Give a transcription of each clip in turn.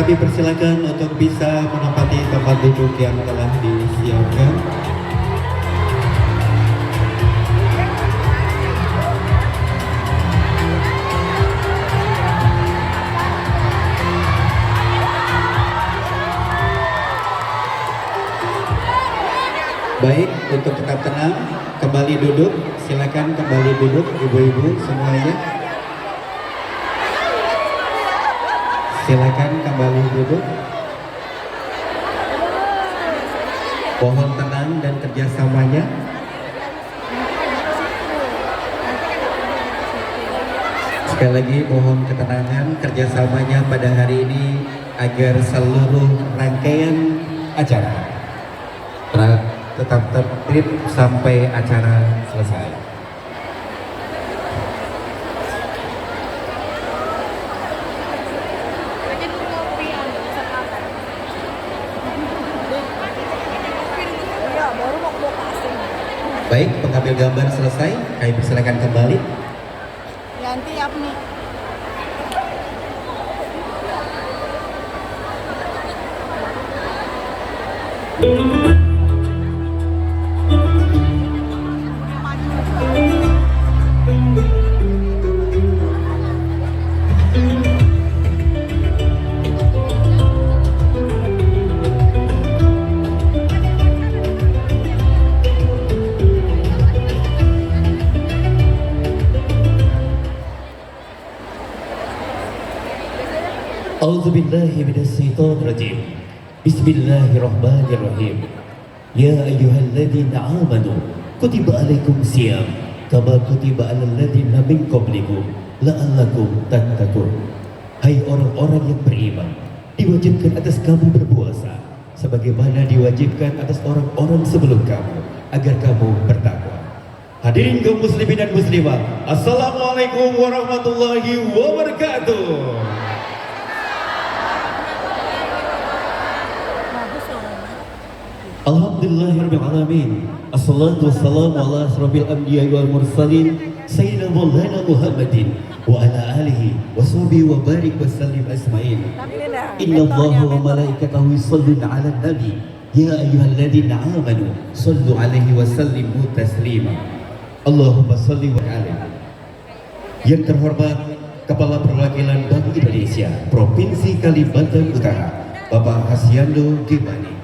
Kami persilakan untuk bisa menempati tempat duduk yang telah disiapkan. Baik, untuk tetap tenang, kembali duduk. Silakan kembali duduk, ibu-ibu semuanya. Silakan kembali duduk. Mohon tenang dan kerjasamanya. Sekali lagi mohon ketenangan kerjasamanya pada hari ini agar seluruh rangkaian acara tetap tertib sampai acara selesai. Baik, pengambil gambar selesai, kami persilakan kembali. Ganti apa nih? A'udzubillahi minasyaitonirrajim. Bismillahirrahmanirrahim. Ya ayyuhalladzina amanu kutiba alaikum siyam kama kutiba alal ladzina min qablikum la'allakum tattaqun. Hai orang-orang yang beriman, diwajibkan atas kamu berpuasa sebagaimana diwajibkan atas orang-orang sebelum kamu agar kamu bertakwa. Hadirin kaum muslimin dan muslimah, assalamualaikum warahmatullahi wabarakatuh. Alhamdulillahirrahmanirrahim. Assalatu wassalamu ala asrafil anbiya wal mursalin Sayyidina Maulana Muhammadin wa ala alihi wa sahbihi wa barik wa sallim asma'in. Inna Allaha wa malaikatahu yusalluna ala nabi ya ayyuhalladzina amanu sallu alaihi wa sallimu taslima. Allahumma salli wa alaihi. Yang terhormat Kepala Perwakilan Bank Indonesia Provinsi Kalimantan Utara Bapak Hasyando Gimani.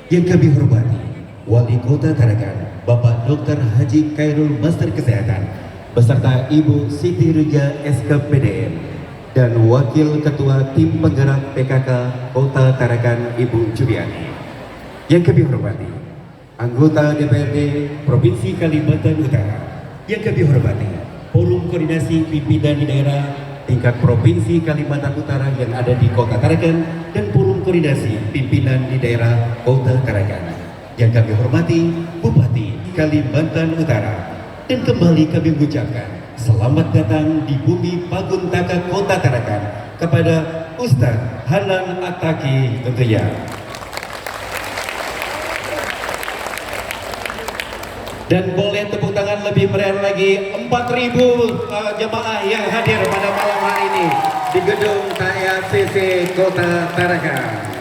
Yang kami hormati Wali Kota Tarakan Bapak Dr. Haji Khairul Master Kesehatan beserta Ibu Siti Rega SKPDM dan Wakil Ketua Tim Penggerak PKK Kota Tarakan Ibu Juliani. Yang kami hormati anggota DPRD Provinsi Kalimantan Utara. Yang kami hormati Forum Koordinasi Pimpinan di Daerah tingkat Provinsi Kalimantan Utara yang ada di Kota Tarakan dan Forum Koordinasi Pimpinan di Daerah Kota Tarakan. Yang kami hormati Bupati Kalimantan Utara. Dan kembali kami mengucapkan selamat datang di bumi Paguntaka Kota Tarakan kepada Ustadz Hanan Attaqi tentunya. Dan boleh tepuk tangan lebih meriah lagi 4.000 jemaah yang hadir pada malam hari ini di gedung KIACC Kota Tarakan.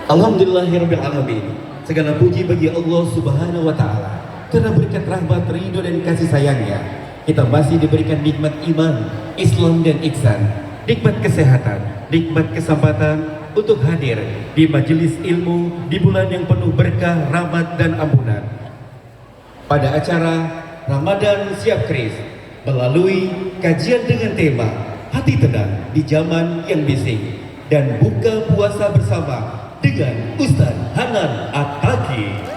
Alhamdulillahirabbil alamin. Segala puji bagi Allah Subhanahu wa taala karena berkat rahmat, ridho dan kasih sayangnya kita masih diberikan nikmat iman, Islam dan ihsan, nikmat kesehatan, nikmat kesempatan untuk hadir di majelis ilmu di bulan yang penuh berkah, rahmat dan ampunan. Pada acara Ramadan Siap Kris melalui kajian dengan tema Hati Tenang di Zaman yang Bising dan buka puasa bersama dengan Ustadz Hanan Attaqi.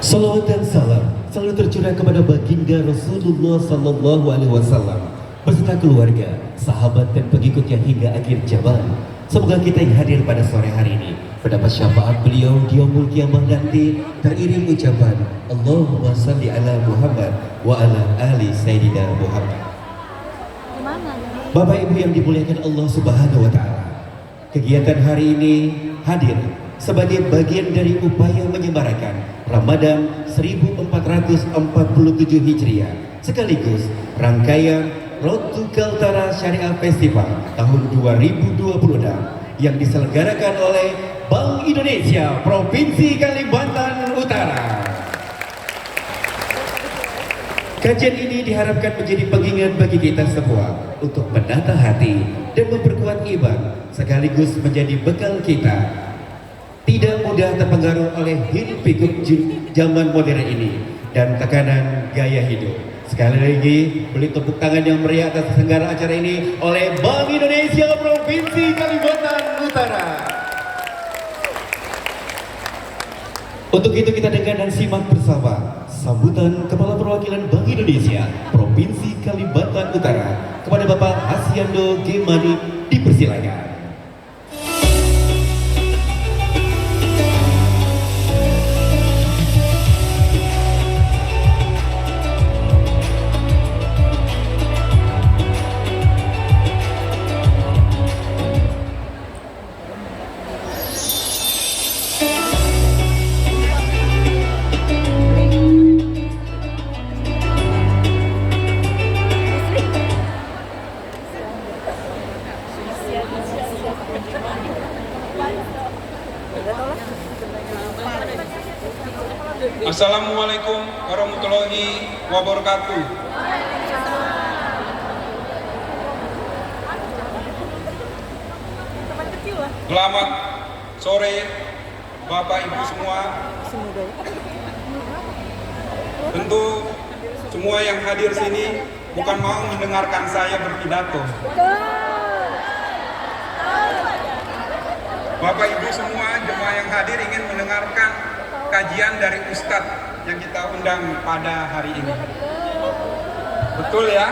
Salawat dan salam selalu tercurah kepada baginda Rasulullah Sallallahu Alaihi Wasallam beserta keluarga, sahabat dan pengikutnya hingga akhir zaman. Semoga kita yang hadir pada sore hari ini Mendapat syafaat beliau di yaumul qiyamah nanti teriring ucapan Allahumma salli ala Muhammad wa ala ali Sayyidina Muhammad. Gimana? Bapak Ibu yang dimuliakan Allah Subhanahu wa taala. Kegiatan hari ini hadir sebagai bagian dari upaya menyemarakan Ramadan 1447 Hijriah sekaligus rangkaian Road to Kaltara Syariah Festival tahun 2026 yang diselenggarakan oleh Bank Indonesia Provinsi Kalimantan Utara. Kajian ini diharapkan menjadi pengingat bagi kita semua untuk menata hati dan memperkuat iman sekaligus menjadi bekal kita tidak mudah terpengaruh oleh hiruk pikuk zaman modern ini dan tekanan gaya hidup. Sekali lagi beri tepuk tangan yang meriah atas selenggara acara ini oleh Bank Indonesia Provinsi Kalimantan Utara. Untuk itu kita dengar dan simak bersama sambutan Kepala Perwakilan Bank Indonesia Provinsi Kalimantan Utara kepada Bapak Hasyando G. Mani, dipersilakan. Assalamualaikum warahmatullahi wabarakatuh. Selamat sore Bapak Ibu semua. Tentu semua yang hadir sini bukan mau mendengarkan saya berpidato. Bapak Ibu semua jemaah yang hadir ingin mendengarkan kajian dari Ustadz yang kita undang pada hari ini. Betul ya?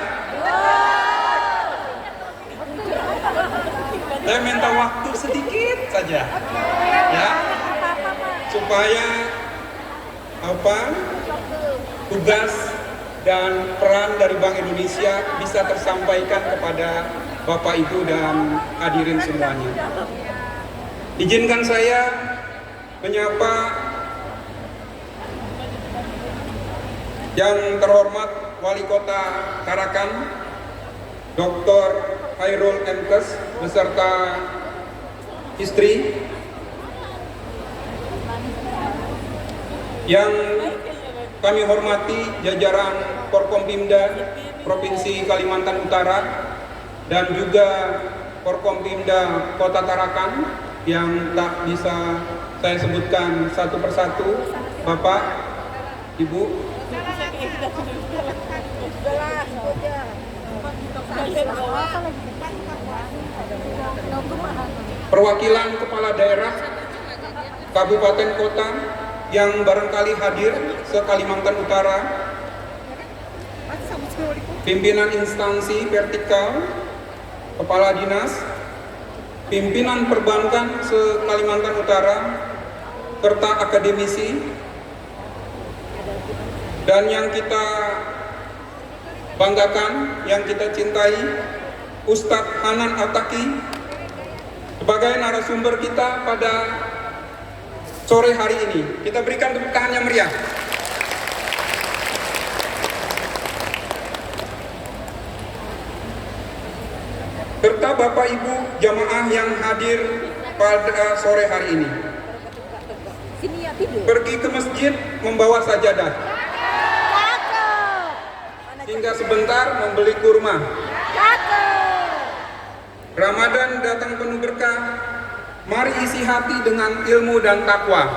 Saya minta waktu sedikit saja, ya, supaya tugas dan peran dari Bank Indonesia bisa tersampaikan kepada Bapak Ibu dan hadirin semuanya. Izinkan saya menyapa yang terhormat Wali Kota Tarakan, Dr. Khairul Emkes beserta istri, yang kami hormati jajaran Forkompimda Provinsi Kalimantan Utara dan juga Forkompimda Kota Tarakan yang tak bisa saya sebutkan satu persatu, Bapak, Ibu. Perwakilan kepala daerah, kabupaten kota yang barangkali hadir se-Kalimantan Utara, pimpinan instansi vertikal, kepala dinas, pimpinan perbankan se-Kalimantan Utara, serta akademisi, dan yang kita banggakan, yang kita cintai, Ustadz Hanan Ataki sebagai narasumber kita pada sore hari ini. Kita berikan tepuk tangan yang meriah. Serta Bapak Ibu jamaah yang hadir pada sore hari ini. Pergi ke masjid membawa sajadah, hingga sebentar membeli kurma. Ramadan datang penuh berkah. Mari isi hati dengan ilmu dan takwa.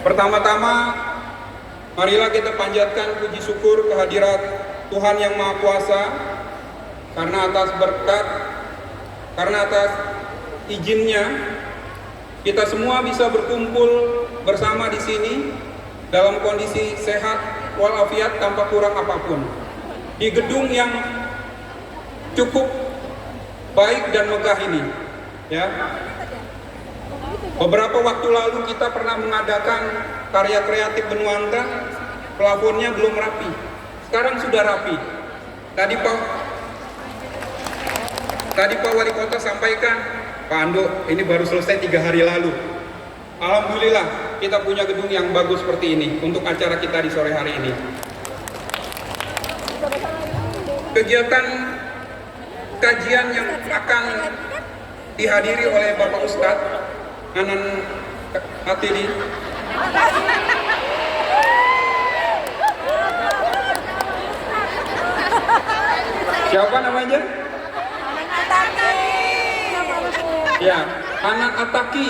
Pertama-tama, marilah kita panjatkan puji syukur kehadirat Tuhan Yang Maha Kuasa, karena atas berkat, karena atas izinnya kita semua bisa berkumpul bersama di sini dalam kondisi sehat walafiat tanpa kurang apapun, di gedung yang cukup baik dan megah ini. Ya. Beberapa waktu lalu kita pernah mengadakan karya kreatif Benuanta, plafonnya belum rapi. Sekarang sudah rapi. Tadi Pak Wali Kota sampaikan, Pak Ando, ini baru selesai 3 hari lalu. Alhamdulillah kita punya gedung yang bagus seperti ini untuk acara kita di sore hari ini. Kegiatan kajian yang akan dihadiri oleh Bapak Ustadz Hanan Atili. Siapa namanya? Ya, Hanan Ataki.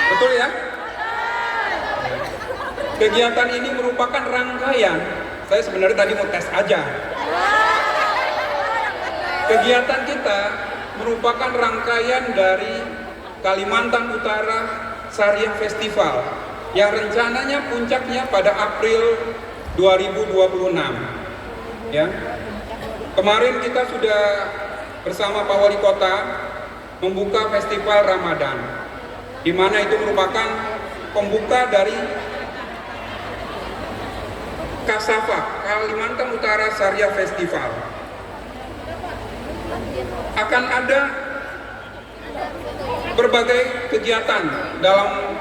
Betul ya? Kegiatan ini merupakan rangkaian. Saya sebenarnya tadi mau tes aja. Kegiatan kita merupakan rangkaian dari Kalimantan Utara Syariah Festival yang rencananya puncaknya pada April 2026. Ya. Kemarin kita sudah bersama Pak Wali Kota membuka Festival Ramadan, di mana itu merupakan pembuka dari Kasafa Kalimantan Utara Syariah Festival. Akan ada berbagai kegiatan dalam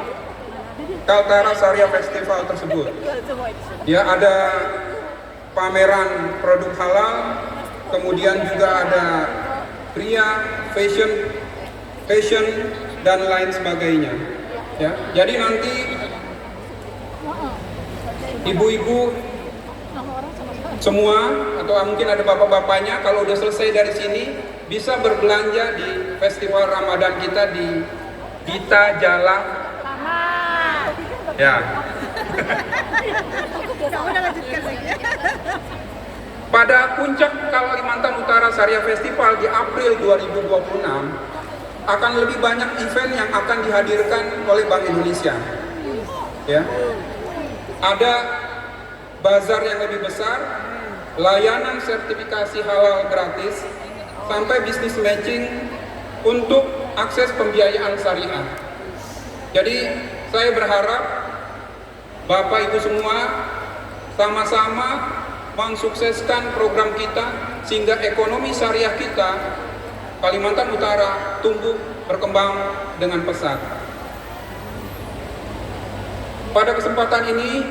Kaltara Syariah Festival tersebut. Ya, ada pameran produk halal, kemudian juga ada pria, fashion dan lain sebagainya. Ya, jadi nanti ibu-ibu semua atau mungkin ada bapak-bapaknya kalau udah selesai dari sini bisa berbelanja di Festival Ramadan kita di Gita Jala. Ya. Pada puncak Kalimantan Utara Syariah Festival di April 2026 akan lebih banyak event yang akan dihadirkan oleh Bank Indonesia. Ya. Ada bazar yang lebih besar, layanan sertifikasi halal gratis, sampai bisnis matching untuk akses pembiayaan syariah. Jadi saya berharap Bapak Ibu semua sama-sama mensukseskan program kita sehingga ekonomi syariah kita Kalimantan Utara tumbuh berkembang dengan pesat. Pada kesempatan ini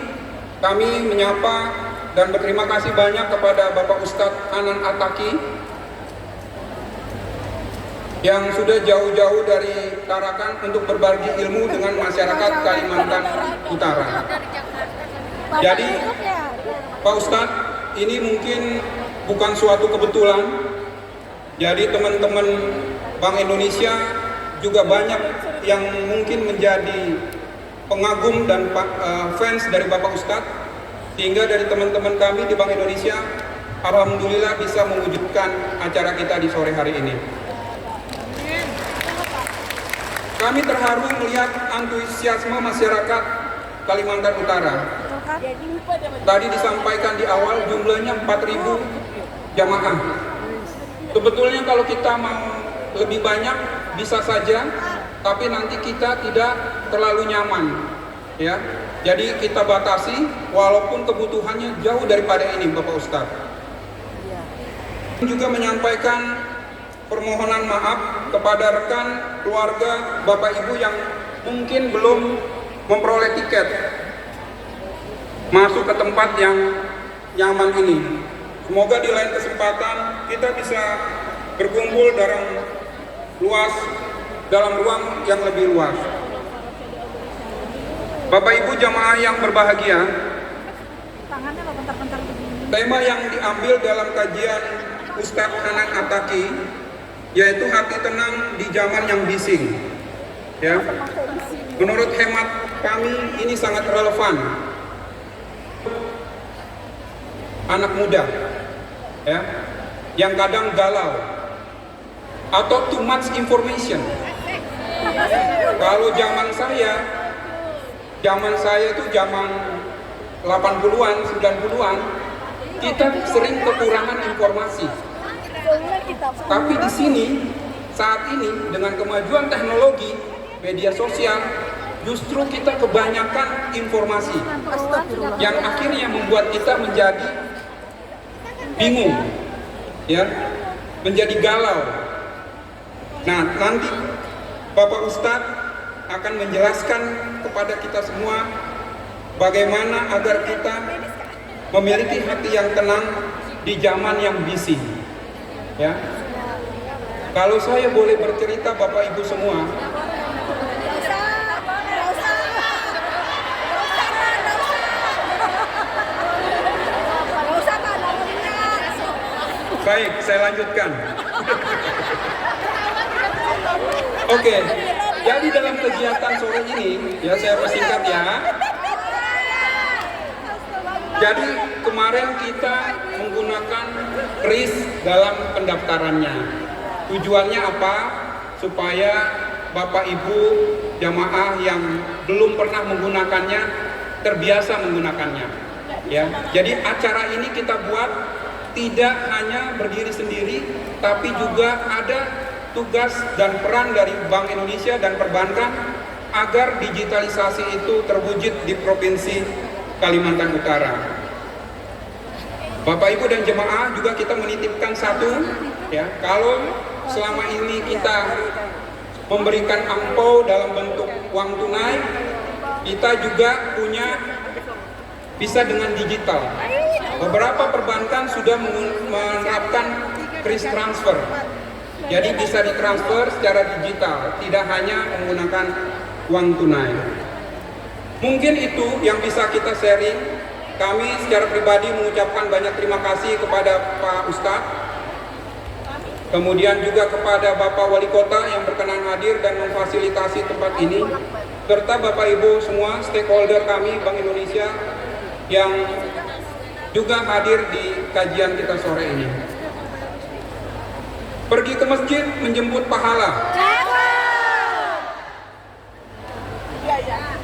kami menyapa dan berterima kasih banyak kepada Bapak Ustadz Hanan Ataki yang sudah jauh-jauh dari Tarakan untuk berbagi ilmu dengan masyarakat Kalimantan Utara. Jadi Pak Ustadz, ini mungkin bukan suatu kebetulan. Jadi teman-teman Bank Indonesia juga banyak yang mungkin menjadi pengagum dan fans dari Bapak Ustadz, sehingga dari teman-teman kami di Bank Indonesia alhamdulillah bisa mewujudkan acara kita di sore hari ini. Kami terharu melihat antusiasme masyarakat Kalimantan Utara. Tadi disampaikan di awal jumlahnya 4.000 jamaah. Sebetulnya kalau kita mau lebih banyak bisa saja, tapi nanti kita tidak terlalu nyaman, ya. Jadi kita batasi, walaupun kebutuhannya jauh daripada ini, Bapak Ustadz. Juga menyampaikan permohonan maaf kepada rekan keluarga Bapak Ibu yang mungkin belum memperoleh tiket masuk ke tempat yang nyaman ini. Semoga di lain kesempatan kita bisa berkumpul dalam ruang yang lebih luas. Bapak Ibu jamaah yang berbahagia, tema yang diambil dalam kajian Ustadz Hanan Ataki yaitu hati tenang di zaman yang bising. Ya. Menurut hemat kami ini sangat relevan. Anak muda, ya, yang kadang galau atau too much information. Kalau zaman saya itu zaman 80-an, 90-an, kita sering kekurangan informasi. Tapi di sini saat ini dengan kemajuan teknologi media sosial, justru kita kebanyakan informasi yang akhirnya membuat kita menjadi bingung, ya, menjadi galau. Nah, nanti Bapak Ustadz akan menjelaskan kepada kita semua bagaimana agar kita memiliki hati yang tenang di zaman yang bising. Ya, kalau saya boleh bercerita Bapak Ibu semua, baik, saya lanjutkan. Oke, jadi dalam kegiatan sore ini, ya saya persingkat ya. Jadi kemarin kita menggunakan kris dalam pendaftarannya. Tujuannya apa? Supaya Bapak Ibu jamaah yang belum pernah menggunakannya terbiasa menggunakannya. Ya, jadi acara ini kita buat tidak hanya berdiri sendiri, tapi juga ada tugas dan peran dari Bank Indonesia dan perbankan agar digitalisasi itu terwujud di Provinsi Kalimantan Utara. Bapak Ibu dan jemaah juga kita menitipkan satu, ya, kalau selama ini kita memberikan angpau dalam bentuk uang tunai, kita juga punya bisa dengan digital. Beberapa perbankan sudah menerapkan kris transfer. Jadi bisa ditransfer secara digital, tidak hanya menggunakan uang tunai. Mungkin itu yang bisa kita sharing. Kami secara pribadi mengucapkan banyak terima kasih kepada Pak Ustadz, kemudian juga kepada Bapak Wali Kota yang berkenan hadir dan memfasilitasi tempat ini, serta Bapak Ibu semua stakeholder kami Bank Indonesia yang juga hadir di kajian kita sore ini. Pergi ke masjid menjemput pahala.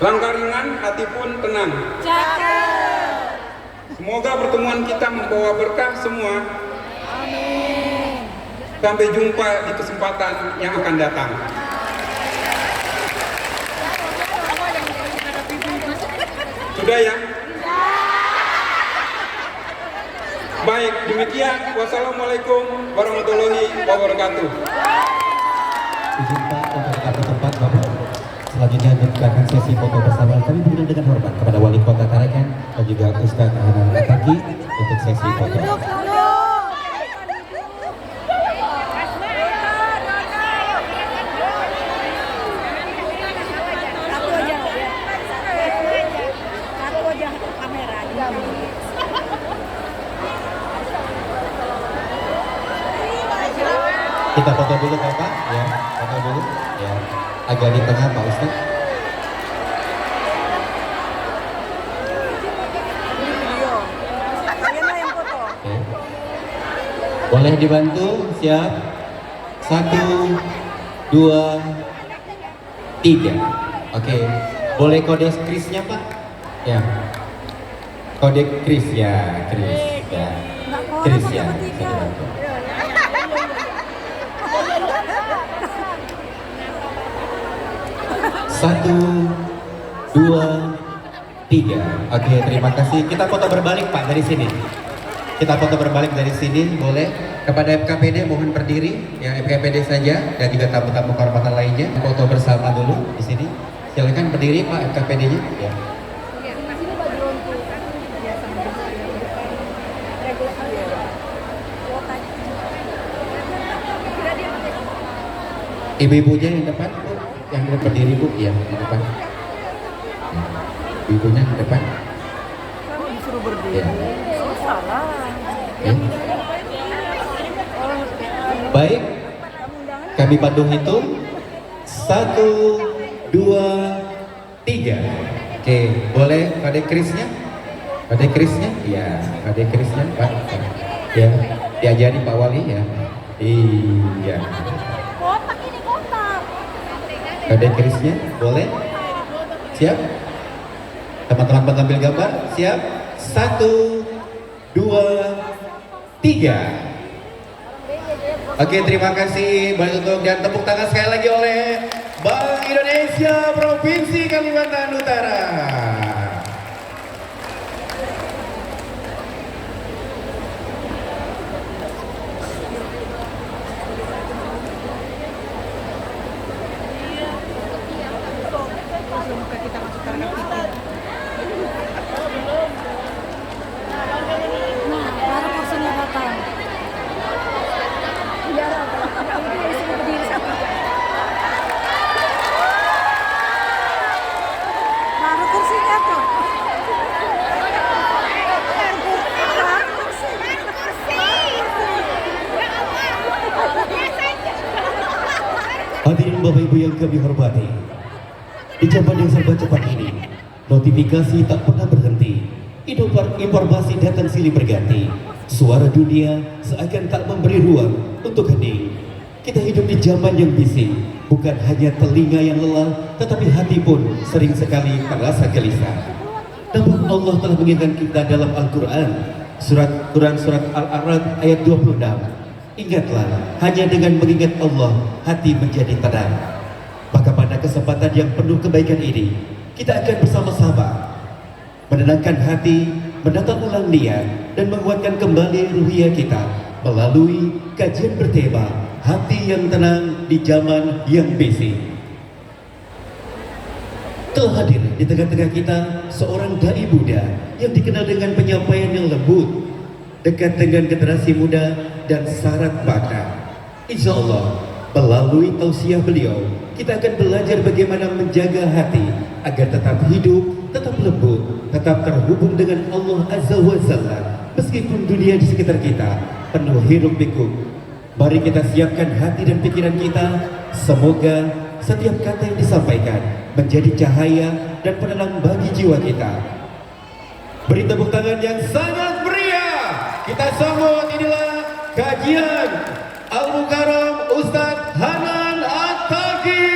Langkah ringan, hati pun tenang. Semoga pertemuan kita membawa berkah semua. Amin. Sampai jumpa di kesempatan yang akan datang. Sudah ya? Baik, demikian. Wassalamualaikum warahmatullahi wabarakatuh. Izin Pak untuk kartu tempat Bapak. Selanjutnya dilakukan sesi foto bersama. Kami berikan dengan hormat kepada Wali Kota Tarakan dan juga Ustadz Hanan Ataki untuk sesi foto. Kita foto dulu Bapak, ya, foto dulu, ya, agak di tengah Pak Ustadz. Oke. Boleh dibantu, siap? 1, 2, 3. Oke, boleh kode krisnya Pak? Ya, kode kris ya, kris ya, kris ya. Satu, 2, 3. Oke, terima kasih. Kita foto berbalik Pak dari sini. Kita foto berbalik dari sini, boleh. Kepada FKPD mohon berdiri, ya FKPD saja dan juga tamu-tamu kehormatan lainnya. Foto bersama dulu di sini. Silakan berdiri Pak FKPD-nya. Ya. Ibu-ibunya yang depan, Bu. Yang depan berdiri Bu, ya, di depan. Ibunya di depan. Kamu disuruh berdiri. Ya. Oh, salah. Ya. Baik, kami bantu hitung. 1, 2, 3. Oke, boleh kode krisnya? Kode krisnya? Ya, kode krisnya Pak. Ya, diajari Pak Wali ya. Iya. Kotak ini kotak. Kode krisnya boleh? Siap? Teman-teman pengambil gambar siap? 1, 2, 3. Oke, terima kasih banyak untuk dan tepuk tangan sekali lagi oleh Bank Indonesia Provinsi Kalimantan Utara. Kita masuk target kita. Nah, baru kursinya datang. Baru kursinya tuh. Hadirin Bapak Ibu yang kami hormati, di zaman yang serba cepat ini, notifikasi tak pernah berhenti. Informasi datang silih berganti. Suara dunia seakan tak memberi ruang untuk hening. Kita hidup di zaman yang bising. Bukan hanya telinga yang lelah, tetapi hati pun sering sekali terasa gelisah. Namun Allah telah mengingatkan kita dalam Al-Quran, surat Al-A'raf ayat 26. Ingatlah, hanya dengan mengingat Allah, hati menjadi tenang. Maka pada kesempatan yang penuh kebaikan ini, kita akan bersama-sama menenangkan hati, menata ulang niat, dan menguatkan kembali ruhiyah kita melalui kajian bertema Hati yang Tenang di Zaman yang Bising. Telah hadir di tengah-tengah kita seorang dai muda yang dikenal dengan penyampaian yang lembut, dekat dengan generasi muda dan syarat makna. Insya Allah, melalui tausiah beliau, kita akan belajar bagaimana menjaga hati agar tetap hidup, tetap lembut, tetap terhubung dengan Allah Azza wa Jalla meskipun dunia di sekitar kita penuh hiruk pikuk. Mari kita siapkan hati dan pikiran kita. Semoga setiap kata yang disampaikan menjadi cahaya dan penenang bagi jiwa kita. Beri tepuk tangan yang sangat meriah. Kita sambut, inilah kajian Al-Mukarram Ustadz Hanan At-Taqi.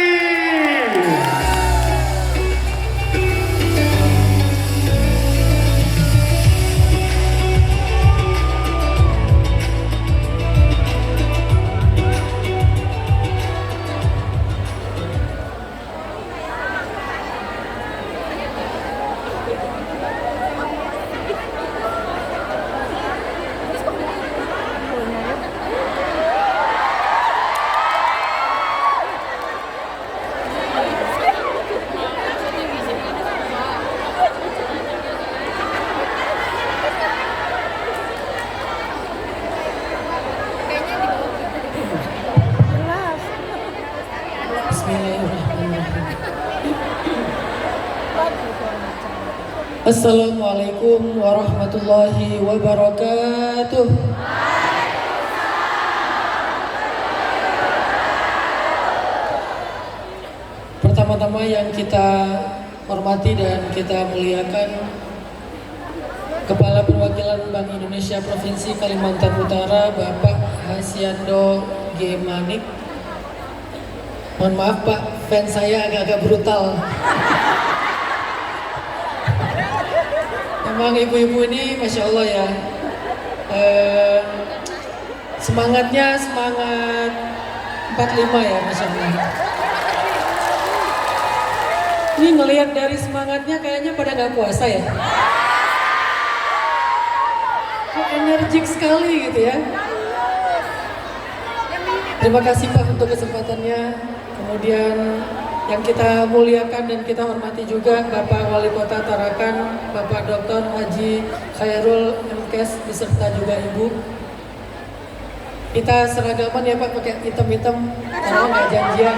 Assalamualaikum warahmatullahi wabarakatuh. Pertama-tama yang kita hormati dan kita muliakan Kepala Perwakilan Bank Indonesia Provinsi Kalimantan Utara, Bapak Hasyando G. Manik. Mohon maaf Pak, fans saya agak-agak brutal. Emang ibu-ibu ini Masya Allah ya, semangatnya semangat 45 ya Masya Allah. Ini ngelihat dari semangatnya kayaknya pada nggak puasa ya. Kok energik sekali gitu ya. Terima kasih Pak untuk kesempatannya. Kemudian yang kita muliakan dan kita hormati juga Bapak Wali Kota Tarakan, Bapak Dr. Haji Khairul MKes beserta juga Ibu. Kita seragaman ya Pak, pakai hitam-hitam karena nggak janjian.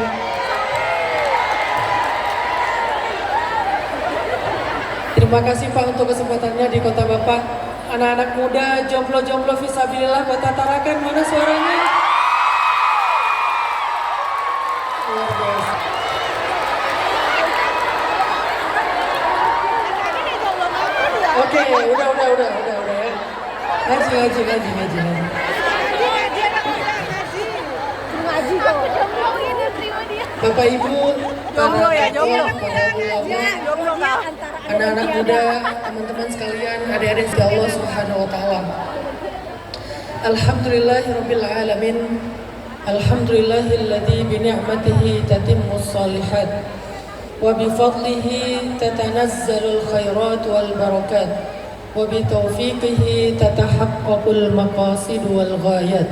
Terima kasih Pak untuk kesempatannya di kota Bapak. Anak-anak muda, jomblo-jomblo fisabilillah Kota Tarakan, mana suaranya? Luar biasa. Oke, udah ya. Ngaji. Bapak Ibu, Jomblo ya, para tokoh, jomblo. para ulama, anak-anak muda, teman-teman sekalian, adik-adik Allah Subhanahu wa taala. Alhamdulillahirabbil alamin Alhamdulillahilladzi bini'matihi tatimmus shalihat wa bifadlihi tatanazzalul khairat wal barakat wa bitaufiqihi tatahaqqaqul maqasid wal ghayat.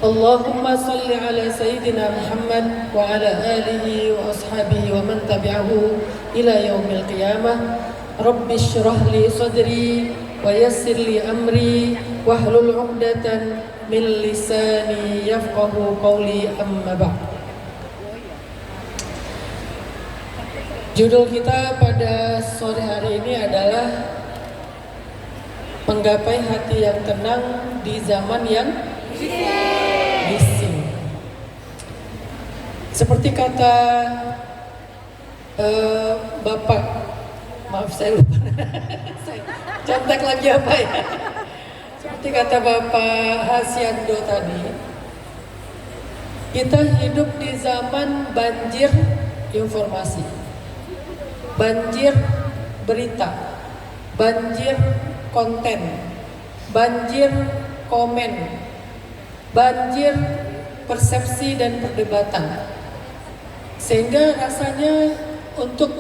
Allahumma salli ala sayyidina Muhammad wa ala alihi wa ashabihi wa man tabi'ahu ila yaumil qiyamah. Rabbi shrah li sadri wa yassir li amri wahlul 'uqdatan min lisani yafqahu qawli, amma ba'd. Judul kita pada sore hari ini adalah menggapai hati yang tenang di zaman yang bising. Seperti kata Bapak, maaf saya lupa, saya contek lagi apa ya? Seperti kata Bapak Hasyando tadi, kita hidup di zaman banjir informasi, banjir berita, banjir konten, banjir komen, banjir persepsi dan perdebatan. Sehingga rasanya untuk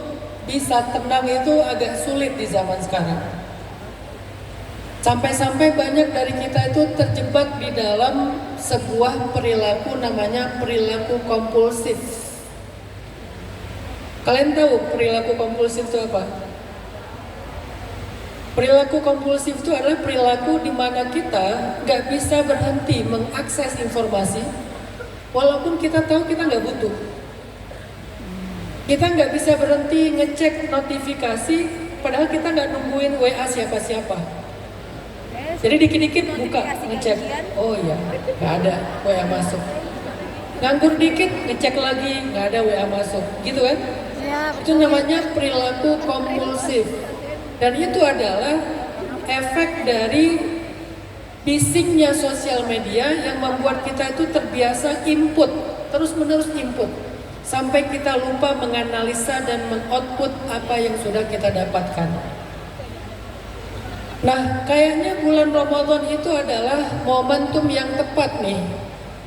bisa tenang itu agak sulit di zaman sekarang. Sampai-sampai banyak dari kita itu terjebak di dalam sebuah perilaku namanya perilaku kompulsif. Kalian tahu perilaku kompulsif itu apa? Perilaku kompulsif itu adalah perilaku di mana kita nggak bisa berhenti mengakses informasi, walaupun kita tahu kita nggak butuh. Kita nggak bisa berhenti ngecek notifikasi, padahal kita nggak nungguin WA siapa-siapa. Jadi dikit-dikit buka, ngecek, oh iya, nggak ada WA masuk. Nganggur dikit, ngecek lagi, nggak ada WA masuk, gitu kan? Itu namanya perilaku kompulsif. Dan itu adalah efek dari bisingnya sosial media yang membuat kita itu terbiasa input, terus-menerus input, sampai kita lupa menganalisa dan mengoutput apa yang sudah kita dapatkan. Nah, kayaknya bulan Ramadan itu adalah momentum yang tepat nih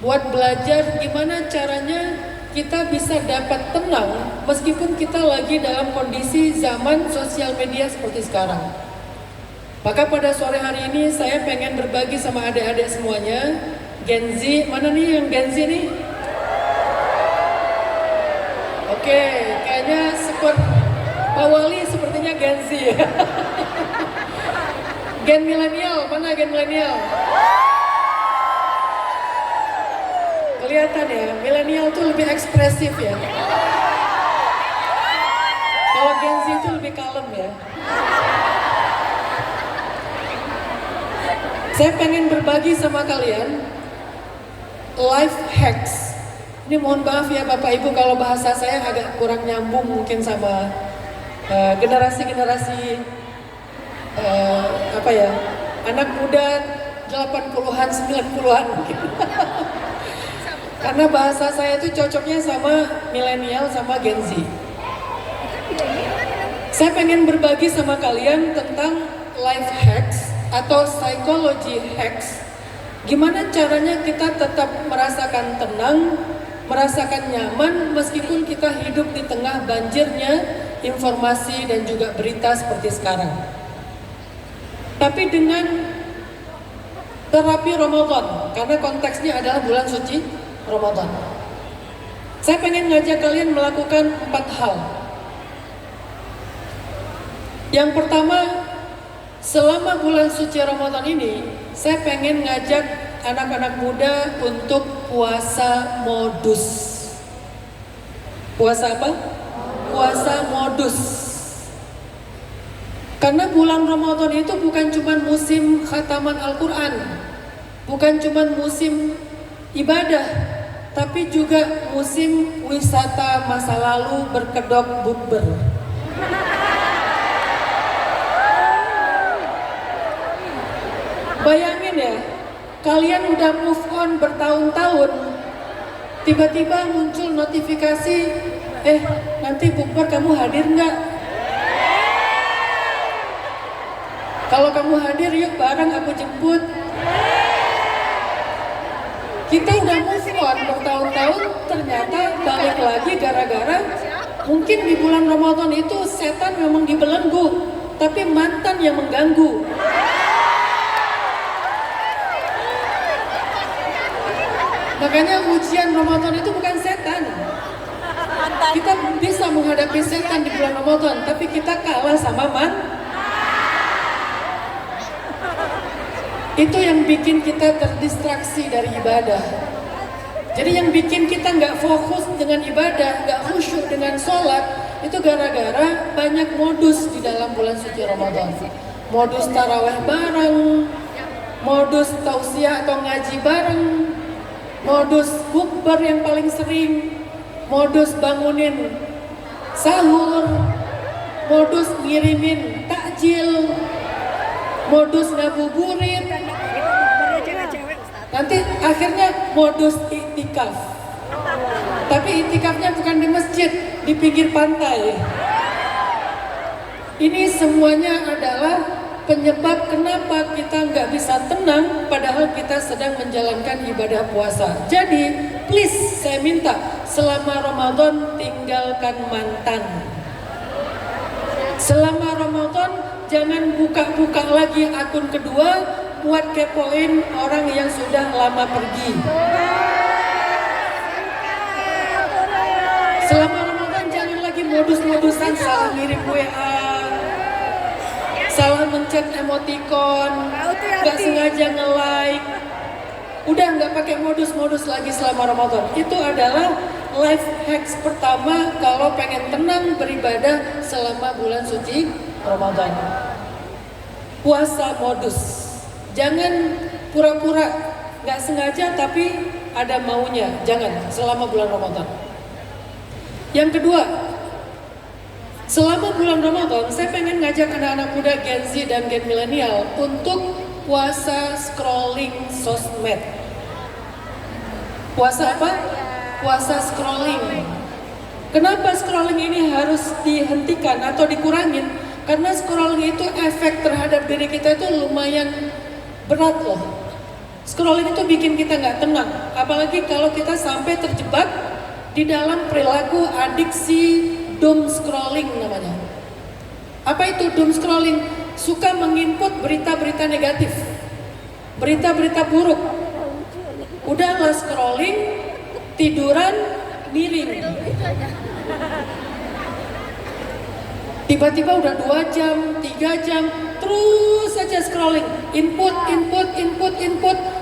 buat belajar gimana caranya kita bisa dapat tenang meskipun kita lagi dalam kondisi zaman sosial media seperti sekarang. Maka pada sore hari ini saya pengen berbagi sama adik-adik semuanya. Gen Z, mana nih yang Gen Z nih? Oke, kayaknya Pak Wali sepertinya Gen Z ya. Gen milenial, mana gen milenial? Kelihatan ya, milenial tuh lebih ekspresif ya. Kalau Gen Z itu lebih kalem ya. Saya pengen berbagi sama kalian life hacks. Ini mohon maaf ya Bapak Ibu kalau bahasa saya agak kurang nyambung mungkin sama generasi-generasi apa ya, anak muda 80-an, 90-an mungkin. Karena bahasa saya itu cocoknya sama milenial sama Gen Z. Saya pengen berbagi sama kalian tentang life hacks atau psychology hacks. Gimana caranya kita tetap merasakan tenang, merasakan nyaman meskipun kita hidup di tengah banjirnya informasi dan juga berita seperti sekarang. Tapi dengan terapi Ramadan, karena konteksnya adalah bulan suci Ramadan. Saya pengen ngajak kalian melakukan 4 hal. Yang pertama, selama bulan suci Ramadan ini, saya pengen ngajak anak-anak muda untuk puasa modus. Puasa apa? Puasa modus. Karena bulan Ramadan itu bukan cuma musim khataman Al-Quran, bukan cuma musim ibadah, tapi juga musim wisata masa lalu berkedok bukber. Bayangin ya, kalian udah move on bertahun-tahun, tiba-tiba muncul notifikasi, nanti bukber kamu hadir nggak? Kalau kamu hadir, yuk bareng aku jemput. Kita udah move on bertahun-tahun, ternyata balik lagi gara-gara mungkin di bulan Ramadan itu setan memang dibelenggu, tapi mantan yang mengganggu. Makanya ujian Ramadan itu bukan setan. Kita bisa menghadapi setan di bulan Ramadan, tapi kita kalah sama itu yang bikin kita terdistraksi dari ibadah. Jadi yang bikin kita nggak fokus dengan ibadah, nggak khusyuk dengan sholat, itu gara-gara banyak modus di dalam bulan suci Ramadan. Modus taraweh bareng, modus tausiah atau ngaji bareng, modus bukber yang paling sering, modus bangunin sahur, modus ngirimin takjil, modus ngabuburit, nanti akhirnya modus iktikaf. Tapi iktikafnya bukan di masjid, di pinggir pantai. Ini semuanya adalah penyebab kenapa kita nggak bisa tenang padahal kita sedang menjalankan ibadah puasa. Jadi please saya minta selama Ramadan tinggalkan mantan. Selama Ramadan jangan buka-buka lagi akun kedua buat kepoin orang yang sudah lama pergi. Selama Ramadan jangan lagi modus-modusan salah ngirim WA, salah mencet emoticon, nggak sengaja nge-like. Udah nggak pakai modus-modus lagi selama Ramadan. Itu adalah life hacks pertama kalau pengen tenang beribadah selama bulan suci Ramadan. Puasa modus. Jangan pura-pura nggak sengaja tapi ada maunya. Jangan selama bulan Ramadan. Yang kedua, selama bulan Ramadan saya pengen ngajak anak-anak muda Gen Z dan Gen Milenial untuk puasa scrolling sosmed. Puasa apa? Puasa scrolling. Kenapa scrolling ini harus dihentikan atau dikurangin? Karena scrolling itu efek terhadap diri kita itu lumayan berat loh. Scrolling itu bikin kita nggak tenang, apalagi kalau kita sampai terjebak di dalam perilaku adiksi doom scrolling namanya. Apa itu doom scrolling? Suka menginput berita-berita negatif, berita-berita buruk. Udahlah scrolling, tiduran, miring. Tiba-tiba udah 2 jam, 3 jam, terus saja scrolling, input,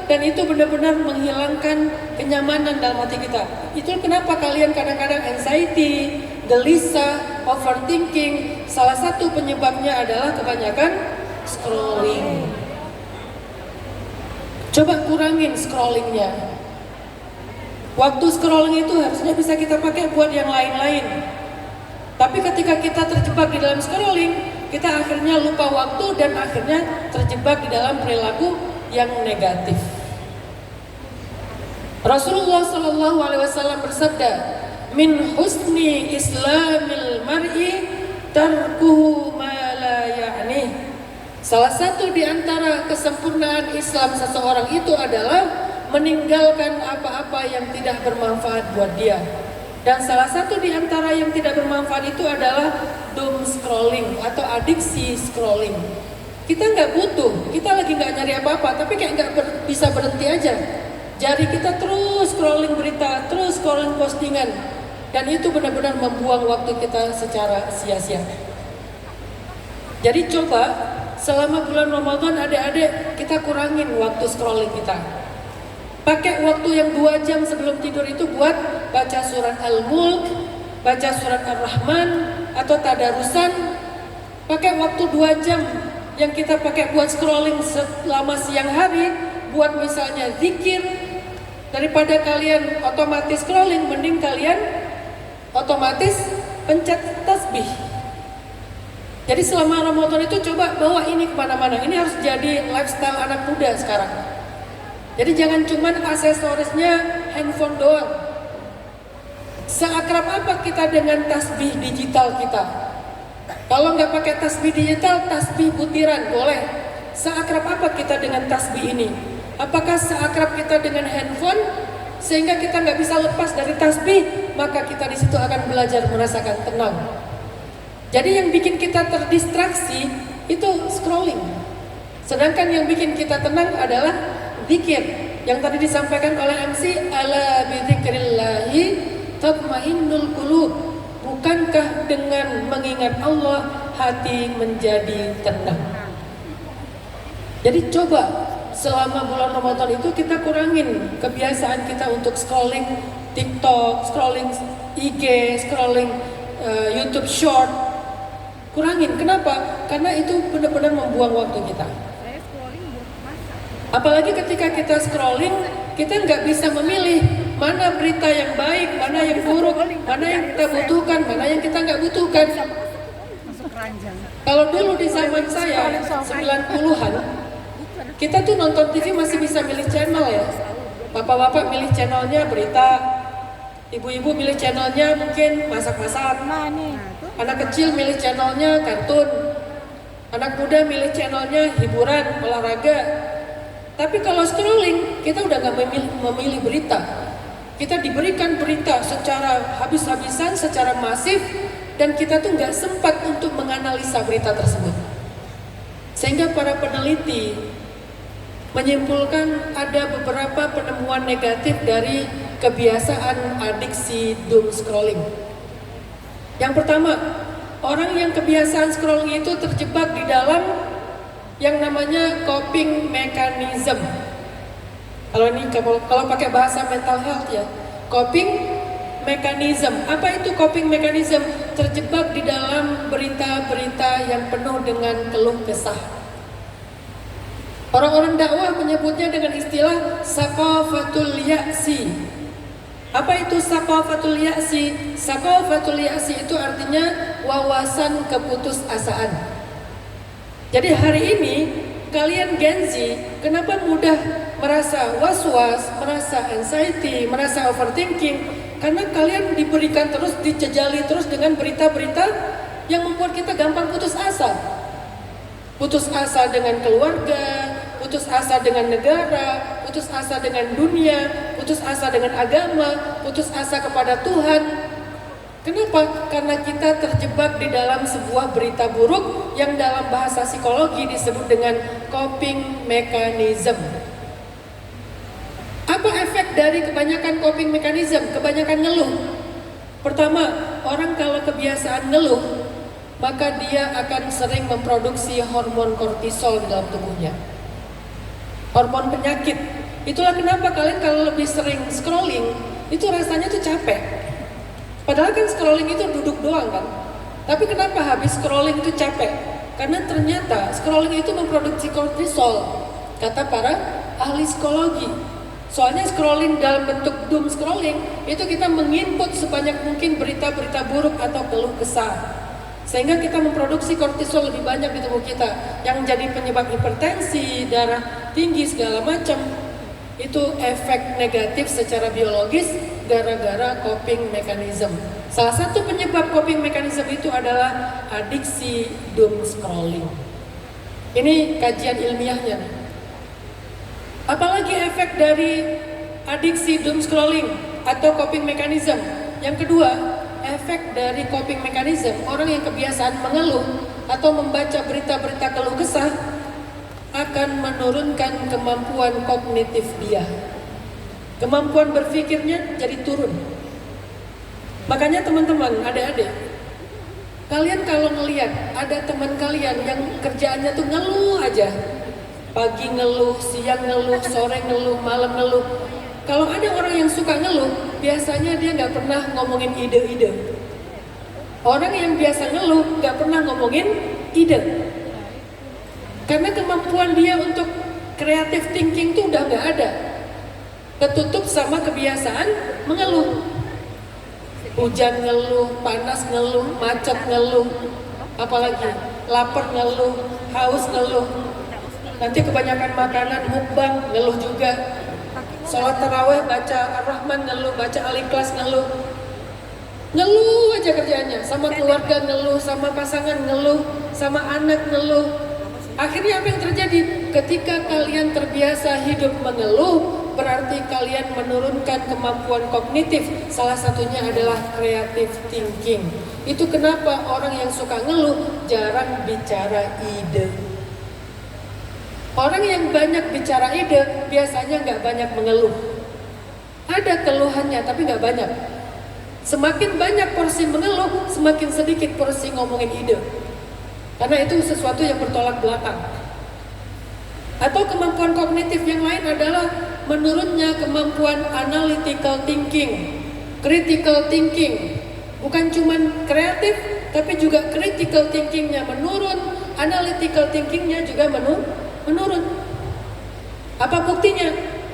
dan itu benar-benar menghilangkan kenyamanan dalam hati kita. Itu kenapa kalian kadang-kadang anxiety, gelisah, overthinking. Salah satu penyebabnya adalah kebanyakan scrolling. Coba kurangin scrollingnya. Waktu scrolling itu harusnya bisa kita pakai buat yang lain-lain. Tapi ketika kita terjebak di dalam scrolling, kita akhirnya lupa waktu dan akhirnya terjebak di dalam perilaku yang negatif. Rasulullah SAW bersabda, "Min husni islamil mar'i tarkuhu ma la ya'ni." Salah satu di antara kesempurnaan Islam seseorang itu adalah meninggalkan apa-apa yang tidak bermanfaat buat dia. Dan salah satu di antara yang tidak bermanfaat itu adalah doom scrolling atau adiksi scrolling. Kita nggak butuh, kita lagi nggak nyari apa-apa, tapi kayak nggak bisa berhenti aja. Jari kita terus scrolling berita, terus scrolling postingan, dan itu benar-benar membuang waktu kita secara sia-sia. Jadi coba selama bulan Ramadan adik-adik kita kurangin waktu scrolling kita. Pakai waktu yang 2 jam sebelum tidur itu buat baca surat Al-Mulk, baca surat Ar-Rahman, atau tadarusan. Pakai waktu 2 jam yang kita pakai buat scrolling selama siang hari, buat misalnya zikir. Daripada kalian otomatis scrolling, mending kalian otomatis pencet tasbih. Jadi selama Ramadan itu coba bawa ini kemana-mana. Ini harus jadi lifestyle anak muda sekarang. Jadi jangan cuma aksesorisnya handphone doang. Seakrab apa kita dengan tasbih digital kita? Kalau nggak pakai tasbih digital, tasbih butiran boleh. Seakrab apa kita dengan tasbih ini? Apakah seakrab kita dengan handphone sehingga kita nggak bisa lepas dari tasbih, maka kita di situ akan belajar merasakan tenang. Jadi yang bikin kita terdistraksi itu scrolling. Sedangkan yang bikin kita tenang adalah zikir. Yang tadi disampaikan oleh MC, ala bidzikrillahi tatmainnul qulub. Bukankah dengan mengingat Allah hati menjadi tenang? Jadi coba selama bulan Ramadan itu kita kurangin kebiasaan kita untuk scrolling TikTok, scrolling IG, scrolling YouTube Short. Kurangin. Kenapa? Karena itu benar-benar membuang waktu kita. Apalagi ketika kita scrolling, kita nggak bisa memilih mana berita yang baik, mana yang buruk, mana yang kita butuhkan, mana yang kita nggak butuhkan. Kalau dulu di zaman saya 90-an, kita tuh nonton TV masih bisa milih channel ya. Bapak-bapak milih channelnya berita, ibu-ibu milih channelnya mungkin masak-masak, anak kecil milih channelnya kartun, anak muda milih channelnya hiburan, olahraga. Tapi kalau scrolling, kita udah gak memilih berita. Kita diberikan berita secara habis-habisan, secara masif, dan kita tuh gak sempat untuk menganalisa berita tersebut. Sehingga para peneliti menyimpulkan ada beberapa penemuan negatif dari kebiasaan adiksi doom scrolling. Yang pertama, orang yang kebiasaan scrolling itu terjebak di dalam yang namanya coping mechanism. Kalau pakai bahasa mental health ya, coping mechanism. Apa itu coping mechanism? Terjebak di dalam berita-berita yang penuh dengan keluh kesah. Orang-orang dakwah menyebutnya dengan istilah saqafatul ya'si. Apa itu saqafatul ya'si? Saqafatul ya'si itu artinya wawasan keputusasaan. Jadi hari ini kalian Gen Z kenapa mudah merasa was-was, merasa anxiety, merasa overthinking? Karena kalian diberikan terus, dijejali terus dengan berita-berita yang membuat kita gampang putus asa. Putus asa dengan keluarga, putus asa dengan negara, putus asa dengan dunia, putus asa dengan agama, putus asa kepada Tuhan. Kenapa? Karena kita terjebak di dalam sebuah berita buruk yang dalam bahasa psikologi disebut dengan coping mechanism. Apa efek dari kebanyakan coping mechanism? Kebanyakan ngeluh. Pertama, orang kalau kebiasaan ngeluh, maka dia akan sering memproduksi hormon kortisol di dalam tubuhnya. Hormon penyakit. Itulah kenapa kalian kalau lebih sering scrolling, itu rasanya tuh capek. Padahal kan scrolling itu duduk doang kan. Tapi kenapa habis scrolling itu capek? Karena ternyata scrolling itu memproduksi kortisol, kata para ahli psikologi. Soalnya scrolling dalam bentuk doom scrolling, itu kita menginput sebanyak mungkin berita-berita buruk atau keluh kesah. Sehingga kita memproduksi kortisol lebih banyak di tubuh kita, yang jadi penyebab hipertensi, darah tinggi, segala macam. Itu efek negatif secara biologis gara-gara coping mechanism. Salah satu penyebab coping mechanism itu adalah adiksi doom scrolling. Ini kajian ilmiahnya. Apalagi efek dari adiksi doom scrolling atau coping mechanism? Yang kedua, efek dari coping mechanism, orang yang kebiasaan mengeluh atau membaca berita-berita keluh kesah akan menurunkan kemampuan kognitif dia. Kemampuan berpikirnya jadi turun. Makanya teman-teman, adik-adik, kalian kalau ngelihat ada teman kalian yang kerjaannya tuh ngeluh aja, pagi ngeluh, siang ngeluh, sore ngeluh, malam ngeluh. Kalau ada orang yang suka ngeluh, biasanya dia nggak pernah ngomongin ide-ide. Orang yang biasa ngeluh nggak pernah ngomongin ide. Karena kemampuan dia untuk creative thinking tuh udah nggak ada. Ketutup sama kebiasaan mengeluh. Hujan ngeluh, panas ngeluh, macet ngeluh, apalagi lapar ngeluh, haus ngeluh. Nanti kebanyakan makanan mukbang ngeluh juga. Sholat taraweh baca Ar-Rahman ngeluh, baca Al-Ikhlas ngeluh. Ngeluh aja kerjanya, sama keluarga ngeluh, sama pasangan ngeluh, sama anak ngeluh. Akhirnya apa yang terjadi? Ketika kalian terbiasa hidup mengeluh, berarti kalian menurunkan kemampuan kognitif. Salah satunya adalah creative thinking. Itu kenapa orang yang suka ngeluh jarang bicara ide. Orang yang banyak bicara ide biasanya nggak banyak mengeluh. Ada keluhannya tapi nggak banyak. Semakin banyak porsi mengeluh, semakin sedikit porsi ngomongin ide. Karena itu sesuatu yang bertolak belakang. Atau kemampuan kognitif yang lain adalah menurunnya kemampuan analytical thinking, critical thinking. Bukan cuma kreatif, tapi juga critical thinkingnya menurun, analytical thinkingnya juga menurun. Apa buktinya?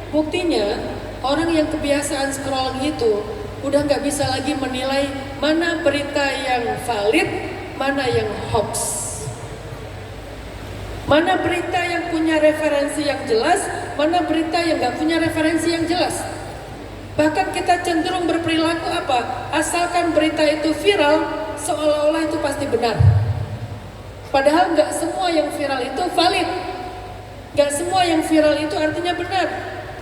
Buktinya orang yang kebiasaan scrolling itu udah nggak bisa lagi menilai mana berita yang valid, mana yang hoax. Mana berita yang punya referensi yang jelas, mana berita yang nggak punya referensi yang jelas. Bahkan kita cenderung berperilaku apa? Asalkan berita itu viral, seolah-olah itu pasti benar. Padahal nggak semua yang viral itu valid. Nggak semua yang viral itu artinya benar.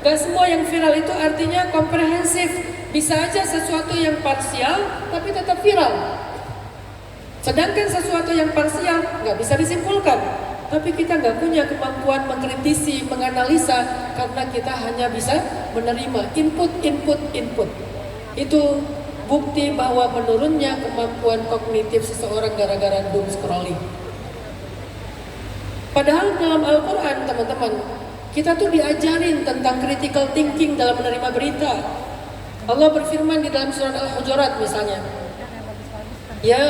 Nggak semua yang viral itu artinya komprehensif. Bisa aja sesuatu yang parsial, tapi tetap viral. Sedangkan sesuatu yang parsial nggak bisa disimpulkan. Tapi kita nggak punya kemampuan mengkritisi, menganalisa, karena kita hanya bisa menerima input. Itu bukti bahwa menurunnya kemampuan kognitif seseorang gara-gara doom scrolling. Padahal dalam Al-Quran, teman-teman, kita tuh diajarin tentang critical thinking dalam menerima berita. Allah berfirman di dalam surat Al-Hujurat misalnya, Ya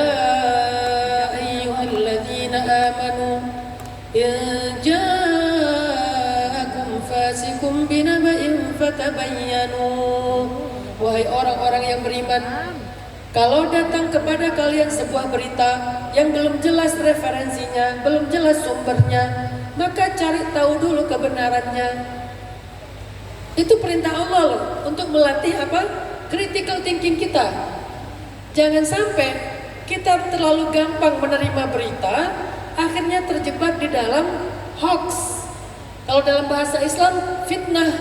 ayyuhalladzina amanu in ja'akum fasikum binaba'in fatabayyanu. Wahai orang-orang yang beriman, kalau datang kepada kalian sebuah berita yang belum jelas referensinya, belum jelas sumbernya, maka cari tahu dulu kebenarannya. Itu perintah Allah loh, untuk melatih apa? Critical thinking kita. Jangan sampai kita terlalu gampang menerima berita, akhirnya terjebak di dalam hoax. Kalau dalam bahasa Islam, fitnah.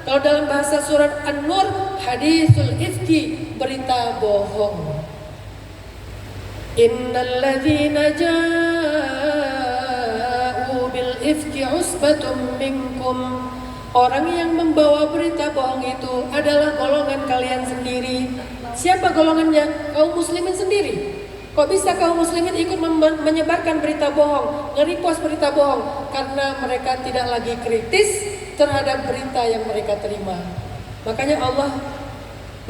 Kalau dalam bahasa surat An-Nur, haditsul ifki, berita bohong. Innal ladzina ja'u bil ifki usbatum minkum. Orang yang membawa berita bohong itu adalah golongan kalian sendiri. Siapa golongannya? Kaum muslimin sendiri. Kok bisa kaum muslimin ikut menyebarkan berita bohong, nge-repost berita bohong? Karena mereka tidak lagi kritis terhadap berita yang mereka terima. Makanya Allah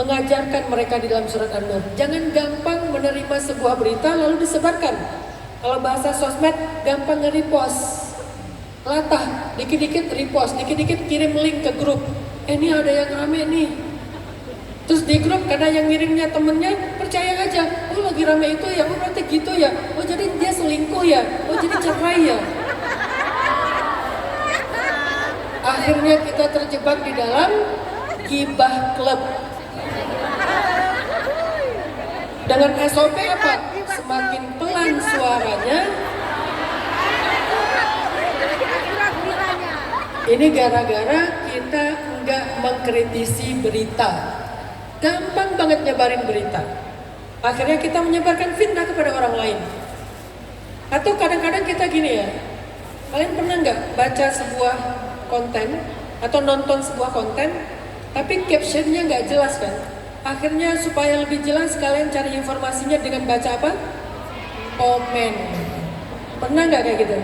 mengajarkan mereka di dalam surat An-Nur, jangan gampang menerima sebuah berita lalu disebarkan. Kalau bahasa sosmed, gampang nge-repost, latah, dikit-dikit repost, dikit-dikit kirim link ke grup. Ini ada yang rame nih. Terus di grup karena yang ngirimnya temennya, percaya aja, oh lagi rame itu ya, oh berarti gitu ya, oh jadi dia selingkuh ya, oh jadi cerai ya. Akhirnya kita terjebak di dalam gibah klub. Dengan SOP apa? Semakin pelan suaranya. Ini gara-gara kita nggak mengkritisi berita. Gampang banget nyebarin berita. Akhirnya kita menyebarkan fitnah kepada orang lain. Atau kadang-kadang kita gini ya, kalian pernah nggak baca sebuah konten atau nonton sebuah konten, tapi captionnya nggak jelas kan? Akhirnya supaya lebih jelas kalian cari informasinya dengan baca apa? Komen. Pernah nggak kayak gitu?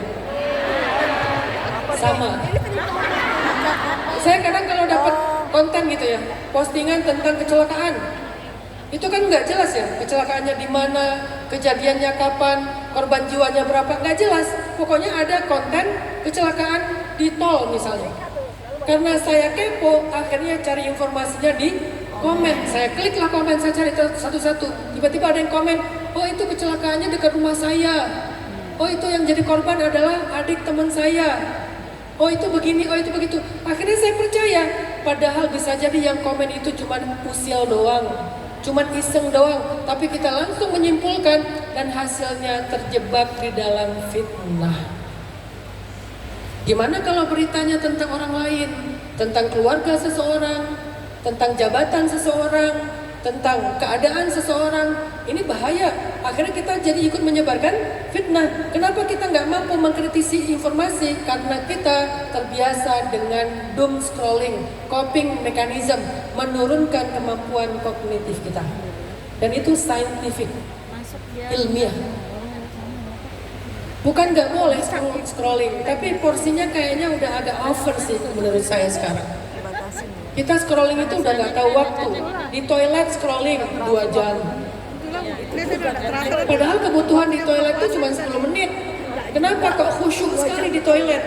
Sama. Saya kadang kalau dapat konten gitu ya, postingan tentang kecelakaan, itu kan nggak jelas ya, kecelakaannya di mana, kejadiannya kapan, korban jiwanya berapa, nggak jelas. Pokoknya ada konten kecelakaan di tol misalnya. Karena saya kepo, akhirnya cari informasinya di komen. Saya kliklah komen, saya cari satu-satu. Tiba-tiba ada yang komen, oh itu kecelakaannya dekat rumah saya. Oh itu yang jadi korban adalah adik teman saya. Oh itu begini, oh itu begitu. Akhirnya saya percaya, padahal bisa jadi yang komen itu cuma usil doang, cuma iseng doang. Tapi kita langsung menyimpulkan dan hasilnya terjebak di dalam fitnah. Gimana kalau beritanya tentang orang lain, tentang keluarga seseorang, tentang jabatan seseorang, tentang keadaan seseorang? Ini bahaya. Akhirnya kita jadi ikut menyebarkan fitnah. Kenapa kita nggak mampu mengkritisi informasi? Karena kita terbiasa dengan doom scrolling, coping mechanism, menurunkan kemampuan kognitif kita. Dan itu scientific, ilmiah. Bukan nggak boleh scrolling, tapi porsinya kayaknya udah agak over sih menurut saya sekarang. Kita scrolling itu udah nggak tahu waktu. Di toilet scrolling 2 jam. Padahal kebutuhan di toilet itu cuma 10 menit. Kenapa kok khusyuk sekali di toilet?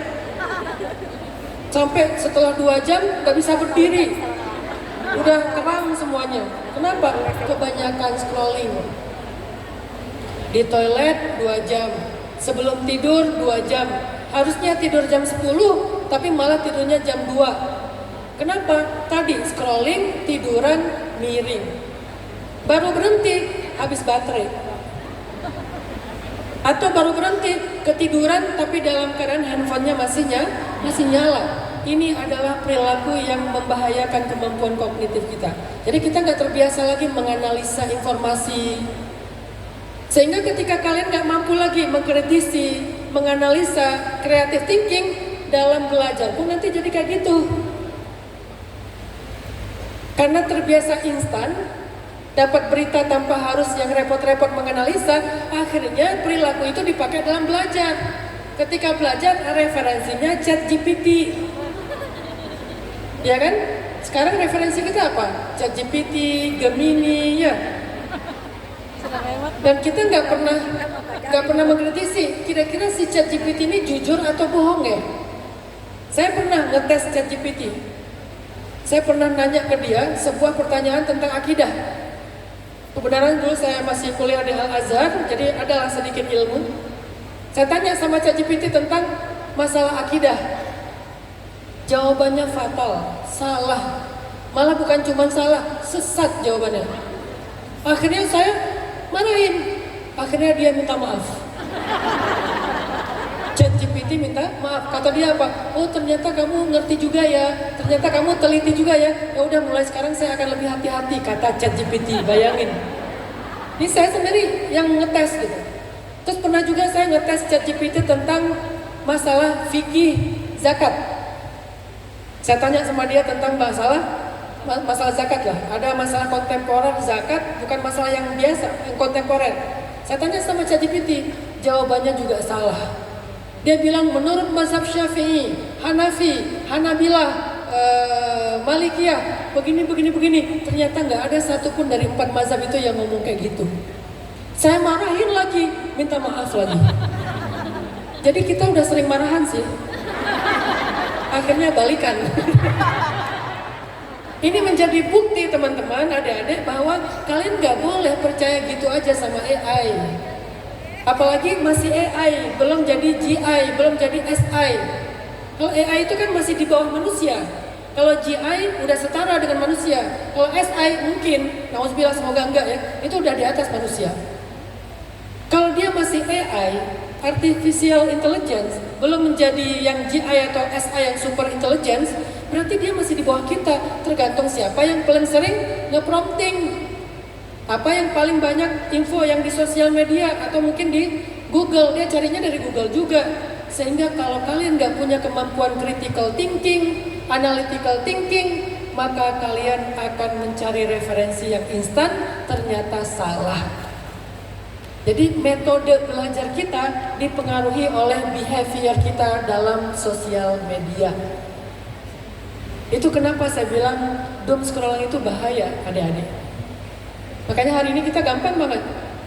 Sampai setelah 2 jam nggak bisa berdiri. Udah kram semuanya. Kenapa? Kebanyakan scrolling. Di toilet 2 jam. Sebelum tidur 2 jam. Harusnya tidur jam 10, tapi malah tidurnya jam 2. Kenapa? Tadi scrolling, tiduran, miring. Baru berhenti, habis baterai. Atau baru berhenti, ketiduran tapi dalam keadaan handphonenya masih nyala. Ini adalah perilaku yang membahayakan kemampuan kognitif kita. Jadi kita nggak terbiasa lagi menganalisa informasi. Sehingga ketika kalian nggak mampu lagi mengkritisi, menganalisa, creative thinking dalam belajar pun nanti jadi kayak gitu. Karena terbiasa instan, dapat berita tanpa harus yang repot-repot menganalisa, akhirnya perilaku itu dipakai dalam belajar. Ketika belajar, referensinya ChatGPT. Ya kan? Sekarang referensi kita apa? ChatGPT, Gemini, ya. Dan kita nggak pernah mengkritisi kira-kira si ChatGPT ini jujur atau bohong ya. Saya pernah ngetes ChatGPT. Saya pernah nanya ke dia sebuah pertanyaan tentang akidah. Kebenaran dulu saya masih kuliah di Al-Azhar, jadi adalah sedikit ilmu. Saya tanya sama ChatGPT tentang masalah akidah. Jawabannya fatal, salah. Malah bukan cuma salah, sesat jawabannya. Akhirnya saya marahin. Akhirnya dia minta maaf. ChatGPT minta maaf. Kata dia apa? Oh ternyata kamu ngerti juga ya. Ternyata kamu teliti juga ya. Ya udah mulai sekarang saya akan lebih hati-hati, kata ChatGPT. Bayangin. Ini saya sendiri yang ngetes gitu. Terus pernah juga saya ngetes ChatGPT tentang masalah fikih zakat. Saya tanya sama dia tentang masalah zakat lah. Ada masalah kontemporer zakat, bukan masalah yang biasa, yang kontemporer. Saya tanya sama ChatGPT, jawabannya juga salah. Dia bilang menurut mazhab Syafi'i, Hanafi, Hanabilah, Malikiyah, begini. Ternyata nggak ada satupun dari 4 mazhab itu yang ngomong kayak gitu. Saya marahin lagi, minta maaf lagi. Jadi kita udah sering marahan sih. Akhirnya balikan. Ini menjadi bukti teman-teman, adik-adik, bahwa kalian nggak boleh percaya gitu aja sama AI. Apalagi masih AI, belum jadi GI, belum jadi SI. Kalau AI itu kan masih di bawah manusia. Kalau GI udah setara dengan manusia. Kalau SI mungkin, nauzubillah semoga enggak ya, itu udah di atas manusia. Kalau dia masih AI, artificial intelligence, belum menjadi yang GI atau SI yang super intelligence, berarti dia masih di bawah kita. Tergantung siapa yang paling sering nge-prompting. Apa yang paling banyak info yang di sosial media atau mungkin di Google, dia carinya dari Google juga. Sehingga kalau kalian nggak punya kemampuan critical thinking, analytical thinking, maka kalian akan mencari referensi yang instan, ternyata salah. Jadi metode belajar kita dipengaruhi oleh behavior kita dalam sosial media. Itu kenapa saya bilang doom scrolling itu bahaya, adik-adik. Makanya hari ini kita gampang banget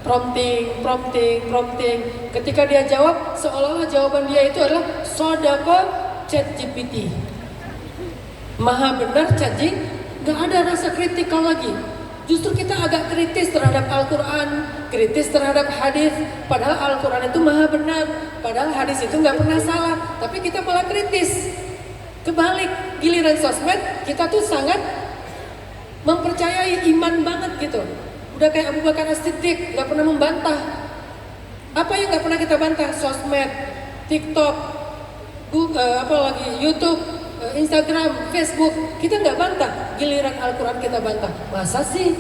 prompting. Ketika dia jawab, seolah-olah jawaban dia itu adalah sodako ChatGPT. Maha benar ChatGPT, nggak ada rasa kritikal lagi. Justru kita agak kritis terhadap Al-Quran, kritis terhadap hadis. Padahal Al-Quran itu maha benar, padahal hadis itu nggak pernah salah. Tapi kita malah kritis. Kebalik, giliran sosmed kita tuh sangat mempercayai, iman banget gitu. Udah kayak Abu Bakar As-Siddiq, gak pernah membantah. Apa yang gak pernah kita bantah? Sosmed, TikTok, apalagi YouTube, Instagram, Facebook, kita nggak bantah. Giliran Al-Quran kita bantah. Masa sih?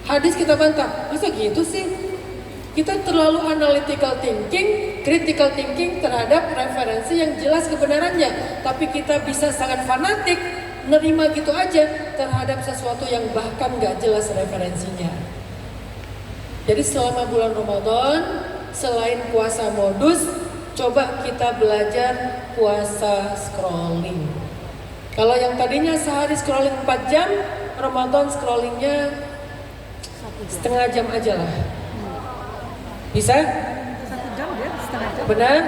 Hadis kita bantah. Masa gitu sih? Kita terlalu analytical thinking, critical thinking terhadap referensi yang jelas kebenarannya. Tapi kita bisa sangat fanatik, nerima gitu aja terhadap sesuatu yang bahkan nggak jelas referensinya. Jadi selama bulan Ramadan, selain puasa modus, coba kita belajar puasa scrolling. Kalau yang tadinya sehari scrolling 4 jam, Ramadan scrollingnya setengah jam aja lah. Bisa? 1 jam dia setengah jam. Benar?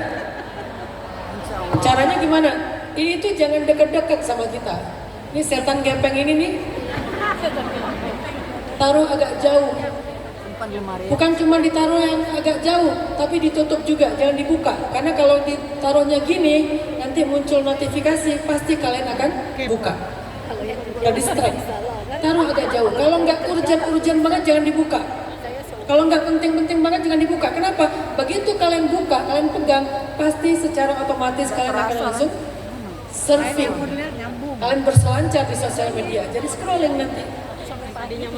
Caranya gimana? Ini tuh jangan dekat-dekat sama kita. Ini setan gepeng ini nih, taruh agak jauh. Simpan di lemari. Bukan cuma ditaruh yang agak jauh, tapi ditutup juga, jangan dibuka. Karena kalau ditaruhnya gini, nanti muncul notifikasi, pasti kalian akan buka. Gak distract. Taruh agak jauh. Kalau nggak urgent banget, jangan dibuka. Kalau nggak penting-penting banget, jangan dibuka. Kenapa? Begitu kalian buka, kalian pegang, pasti secara otomatis kalian akan langsung surfing. Kalian berselancar di sosial media, jadi scrolling nanti.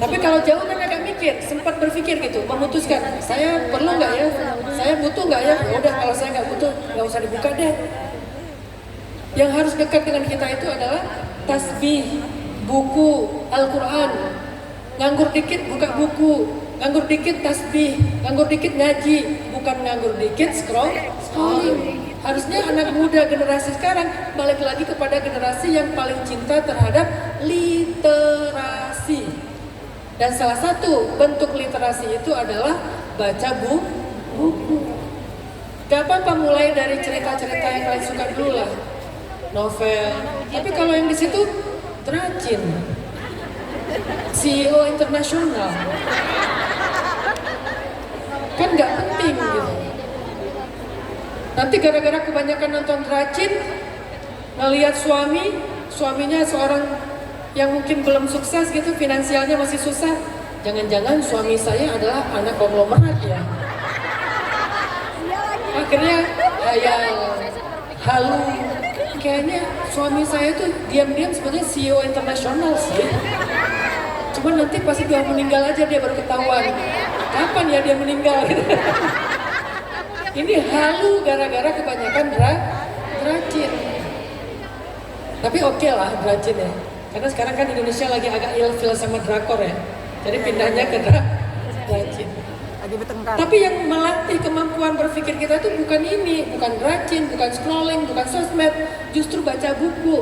Tapi kalau jauh kan agak mikir, sempat berpikir gitu, memutuskan, saya perlu nggak ya, saya butuh nggak ya, udah kalau saya nggak butuh, nggak usah dibuka deh. Yang harus dekat dengan kita itu adalah tasbih, buku, Al-Quran. Nganggur dikit buka buku, nganggur dikit tasbih, nganggur dikit ngaji, bukan nganggur dikit scrolling. Harusnya anak muda generasi sekarang balik lagi kepada generasi yang paling cinta terhadap literasi. Dan salah satu bentuk literasi itu adalah baca buku. Gak apa-apa mulai dari cerita-cerita yang kalian suka dulu lah, novel. Tapi kalau yang di situ Dracin, CEO internasional, kan nggak penting gitu. Nanti gara-gara kebanyakan nonton Dracin, ngelihat suaminya seorang yang mungkin belum sukses gitu, finansialnya masih susah. Jangan-jangan suami saya adalah anak konglomerat ya. Akhirnya halu. Kayaknya suami saya tuh diam-diam sebenarnya CEO internasional sih. Cuma nanti pasti dia meninggal aja dia baru ketahuan. Kapan ya dia meninggal? Ini halu gara-gara kebanyakan Dracin. Tapi oke lah Dracin ya. Karena sekarang kan Indonesia lagi agak ilfil sama drakor ya. Jadi pindahnya ke Dracin. Lagi bertengkar. Tapi yang melatih kemampuan berpikir kita itu bukan ini, bukan Dracin, bukan scrolling, bukan sosmed, justru baca buku.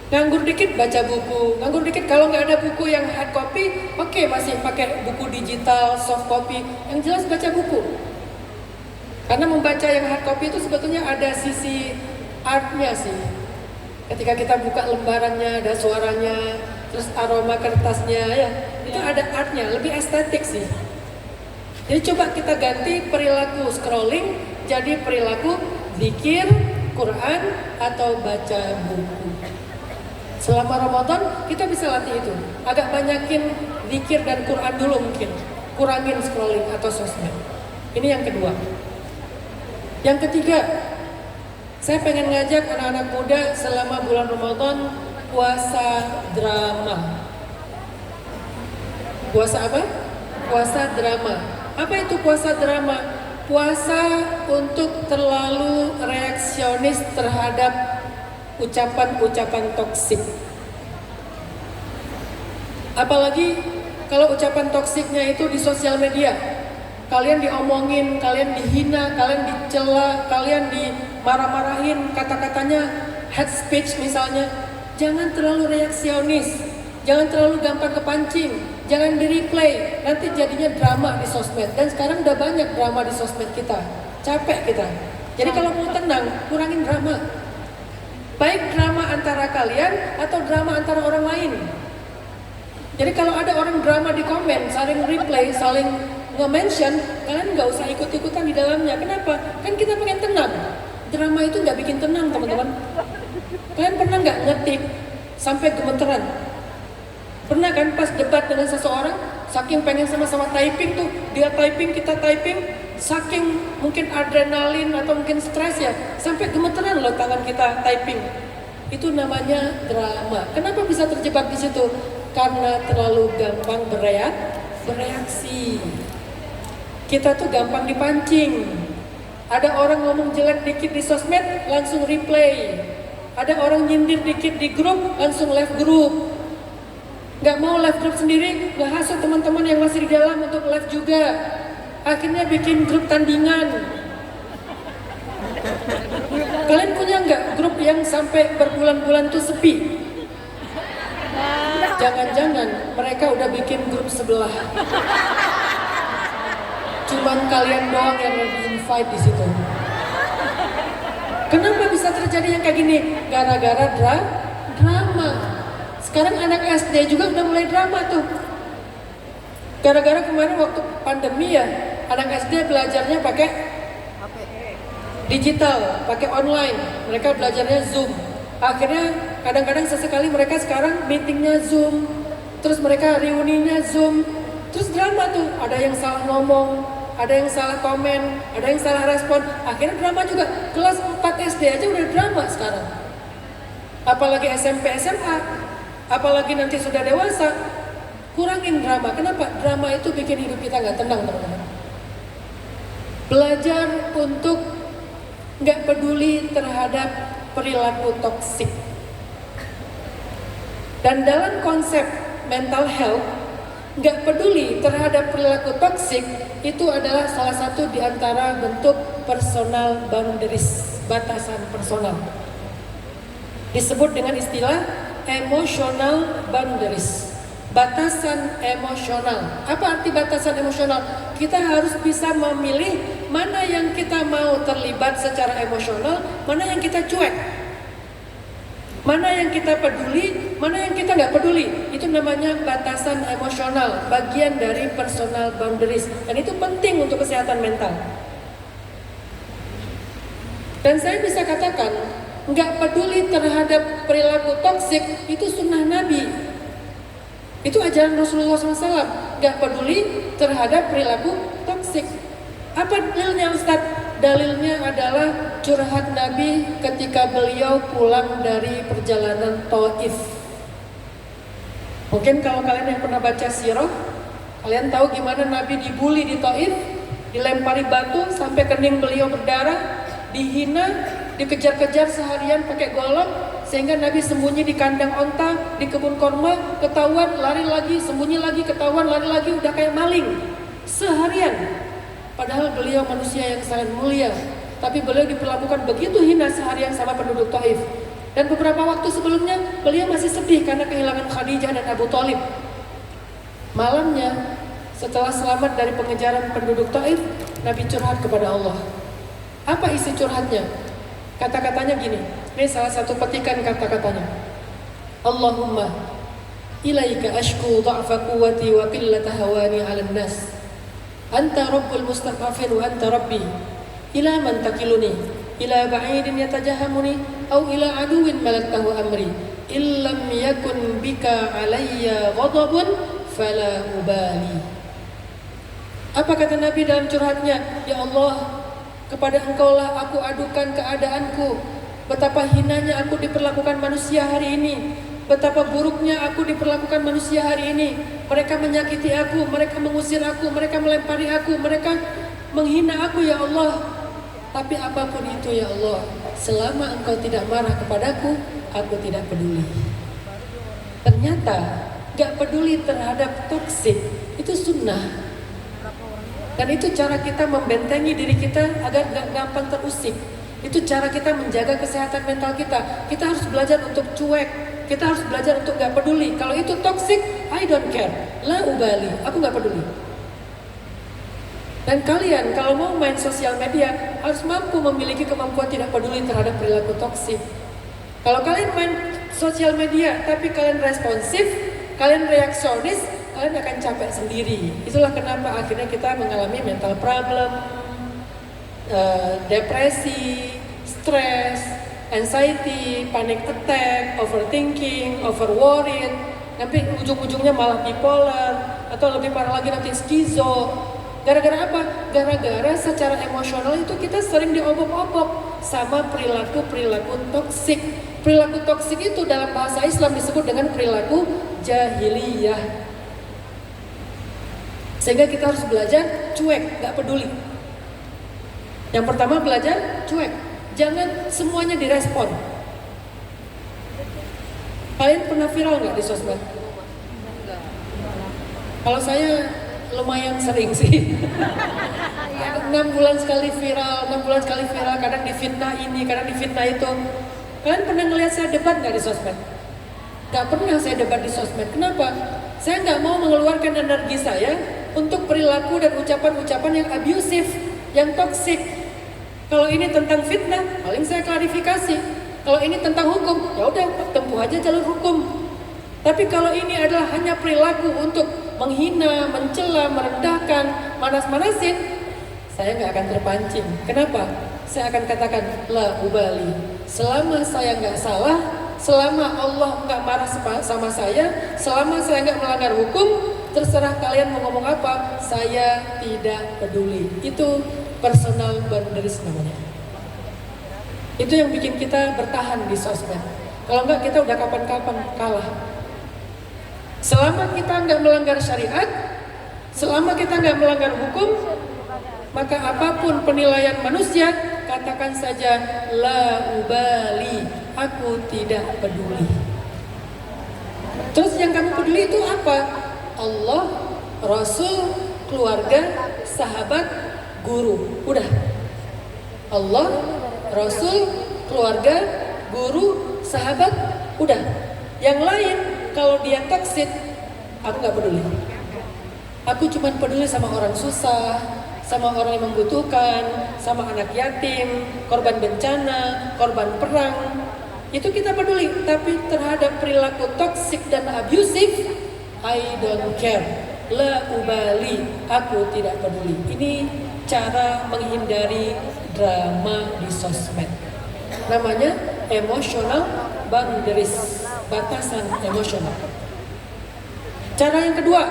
Nganggur dikit baca buku, nganggur dikit kalau nggak ada buku yang hard copy, oke, masih pakai buku digital, soft copy, yang jelas baca buku. Karena membaca yang hard copy itu sebetulnya ada sisi artnya sih. Ketika kita buka lembarannya, ada suaranya, terus aroma kertasnya, ya itu ada artnya, lebih estetik sih. Jadi coba kita ganti perilaku scrolling jadi perilaku zikir, Quran, atau baca buku. Selama Ramadan kita bisa latih itu. Agak banyakin zikir dan Quran dulu mungkin. Kurangin scrolling atau sosmed. Ini yang kedua. Yang ketiga, saya pengen ngajak anak-anak muda selama bulan Ramadan puasa drama. Puasa apa? Puasa drama. Apa itu puasa drama? Puasa untuk terlalu reaksionis terhadap ucapan-ucapan toksik. Apalagi kalau ucapan toksiknya itu di sosial media. Kalian diomongin, kalian dihina, kalian dicela, kalian dimarah-marahin, kata-katanya hate speech misalnya. Jangan terlalu reaksionis, jangan terlalu gampang kepancing, jangan di-replay, nanti jadinya drama di sosmed. Dan sekarang udah banyak drama di sosmed kita, capek kita. Jadi kalau mau tenang, kurangin drama. Baik drama antara kalian atau drama antara orang lain. Jadi kalau ada orang drama di komen, saling replay, saling nge-mention, kalian nggak usah ikut-ikutan di dalamnya. Kenapa? Kan kita pengen tenang. Drama itu nggak bikin tenang, teman-teman. Kalian pernah nggak ngetik sampai gemeteran? Pernah kan pas debat dengan seseorang, saking pengen sama-sama typing tuh, dia typing, kita typing, Saking mungkin adrenalin atau mungkin stres ya, sampai gemeteran loh tangan kita typing. Itu namanya drama. Kenapa bisa terjebak di situ? Karena terlalu gampang bereaksi. Kita tuh gampang dipancing. Ada orang ngomong jelek dikit di sosmed, langsung replay. Ada orang nyindir dikit di grup, langsung left grup. Gak mau live grup sendiri, gak hasut teman-teman yang masih di dalam untuk live juga. Akhirnya bikin grup tandingan. Kalian punya nggak grup yang sampai berbulan-bulan tuh sepi? Jangan-jangan mereka udah bikin grup sebelah. Cuman kalian doang yang di-invite di situ. Kenapa bisa terjadi yang kayak gini? Gara-gara drama. Sekarang anak SD juga udah mulai drama tuh. Gara-gara kemarin waktu pandemi ya, anak SD belajarnya pakai digital, pakai online. Mereka belajarnya Zoom. Akhirnya kadang-kadang sesekali mereka sekarang meetingnya Zoom. Terus mereka reuninya Zoom. Terus drama tuh, ada yang salah ngomong, ada yang salah komen, ada yang salah respon. Akhirnya drama juga. Kelas 4 SD aja udah drama sekarang. Apalagi SMP, SMA. Apalagi nanti sudah dewasa. Kurangin drama. Kenapa? Drama itu bikin hidup kita nggak tenang, teman-teman. Belajar untuk nggak peduli terhadap perilaku toksik. Dan dalam konsep mental health, nggak peduli terhadap perilaku toksik itu adalah salah satu di antara bentuk personal boundaries, batasan personal. Disebut dengan istilah emotional boundaries. Batasan emosional. Apa arti batasan emosional? Kita harus bisa memilih mana yang kita mau terlibat secara emosional, mana yang kita cuek, mana yang kita peduli, mana yang kita nggak peduli. Itu namanya batasan emosional, bagian dari personal boundaries. Dan itu penting untuk kesehatan mental. Dan saya bisa katakan, nggak peduli terhadap perilaku toksik itu sunnah Nabi. Itu ajaran Rasulullah SAW, gak peduli terhadap perilaku toksik. Apa dalilnya Ustaz? Dalilnya adalah curhat Nabi ketika beliau pulang dari perjalanan Taif. Mungkin kalau kalian yang pernah baca sirah, kalian tahu gimana Nabi dibully di Taif, dilempari batu sampai kening beliau berdarah, dihina, dikejar-kejar seharian pakai golok, sehingga Nabi sembunyi di kandang onta, di kebun korma, ketahuan, lari lagi, sembunyi lagi, ketahuan, lari lagi, udah kayak maling seharian. Padahal beliau manusia yang sangat mulia, tapi beliau diperlakukan begitu hina seharian sama penduduk Taif. Dan beberapa waktu sebelumnya beliau masih sedih karena kehilangan Khadijah dan Abu Thalib. Malamnya setelah selamat dari pengejaran penduduk Taif, Nabi curhat kepada Allah. Apa isi curhatnya? Kata-katanya gini, ini salah satu petikan kata-katanya. Allahumma ilaika ashku dha'fa quwwati wa qillata hawani 'alan nas. Anta rabbul mustad'afin wa anta rabbi. Ila man takiluni? Ila ba'idin yatajahamuni aw ila aduwin malaktahu amri. Illam yakun bika 'alayya ghadabun fala ubali. Apa kata Nabi dalam curhatnya? Ya Allah, kepada Engkaulah aku adukan keadaanku. Betapa hinanya aku diperlakukan manusia hari ini. Betapa buruknya aku diperlakukan manusia hari ini. Mereka menyakiti aku, mereka mengusir aku, mereka melempari aku, mereka menghina aku ya Allah. Tapi apapun itu ya Allah, selama Engkau tidak marah kepadaku, aku tidak peduli. Ternyata gak peduli terhadap toksik itu sunnah. Dan itu cara kita membentengi diri kita agar gak gampang terusik. Itu cara kita menjaga kesehatan mental kita. Kita harus belajar untuk cuek. Kita harus belajar untuk gak peduli. Kalau itu toxic, I don't care. La ubali, aku gak peduli. Dan kalian kalau mau main sosial media harus mampu memiliki kemampuan tidak peduli terhadap perilaku toksik. Kalau kalian main sosial media tapi kalian responsif, kalian reaksionis, kalian akan capek sendiri. Itulah kenapa akhirnya kita mengalami mental problem, depresi, stres, anxiety, panic attack, overthinking, overworried. Nanti ujung-ujungnya malah bipolar atau lebih parah lagi nanti skizo. Gara-gara apa? Gara-gara secara emosional itu kita sering diobok-obok sama perilaku-perilaku toksik. Perilaku toksik itu dalam bahasa Islam disebut dengan perilaku jahiliyah. Sehingga kita harus belajar cuek, gak peduli. Yang pertama belajar cuek, jangan semuanya direspon. Kalian pernah viral gak di sosmed? Kalau saya lumayan sering sih. 6 bulan sekali viral, kadang difitnah ini, kadang difitnah itu. Kalian pernah ngelihat saya debat gak di sosmed? Gak pernah saya debat di sosmed. Kenapa? Saya gak mau mengeluarkan energi saya untuk perilaku dan ucapan-ucapan yang abusif, yang toksik. Kalau ini tentang fitnah, paling saya klarifikasi. Kalau ini tentang hukum, ya udah tempuh aja jalur hukum. Tapi kalau ini adalah hanya perilaku untuk menghina, mencela, merendahkan, manas-manasin, saya nggak akan terpancing. Kenapa? Saya akan katakan, la ubali. Selama saya nggak salah, selama Allah nggak marah sama saya, selama saya nggak melanggar hukum, terserah kalian mau ngomong apa, saya tidak peduli. Itu personal boundaries namanya. Itu yang bikin kita bertahan di sosmed. Kalau enggak kita udah kapan-kapan kalah. Selama kita nggak melanggar syariat, selama kita nggak melanggar hukum, maka apapun penilaian manusia, katakan saja la ubali, aku tidak peduli. Terus yang kamu peduli itu apa? Allah, Rasul, keluarga, sahabat, guru. Udah. Allah, Rasul, keluarga, guru, sahabat, udah. Yang lain kalau dia toksik, aku nggak peduli. Aku cuma peduli sama orang susah, sama orang yang membutuhkan, sama anak yatim, korban bencana, korban perang. Itu kita peduli. Tapi terhadap perilaku toksik dan abusif, I don't care. La ubali, aku tidak peduli. Ini cara menghindari drama di sosmed. Namanya emotional boundaries, batasan emosional. Cara yang kedua,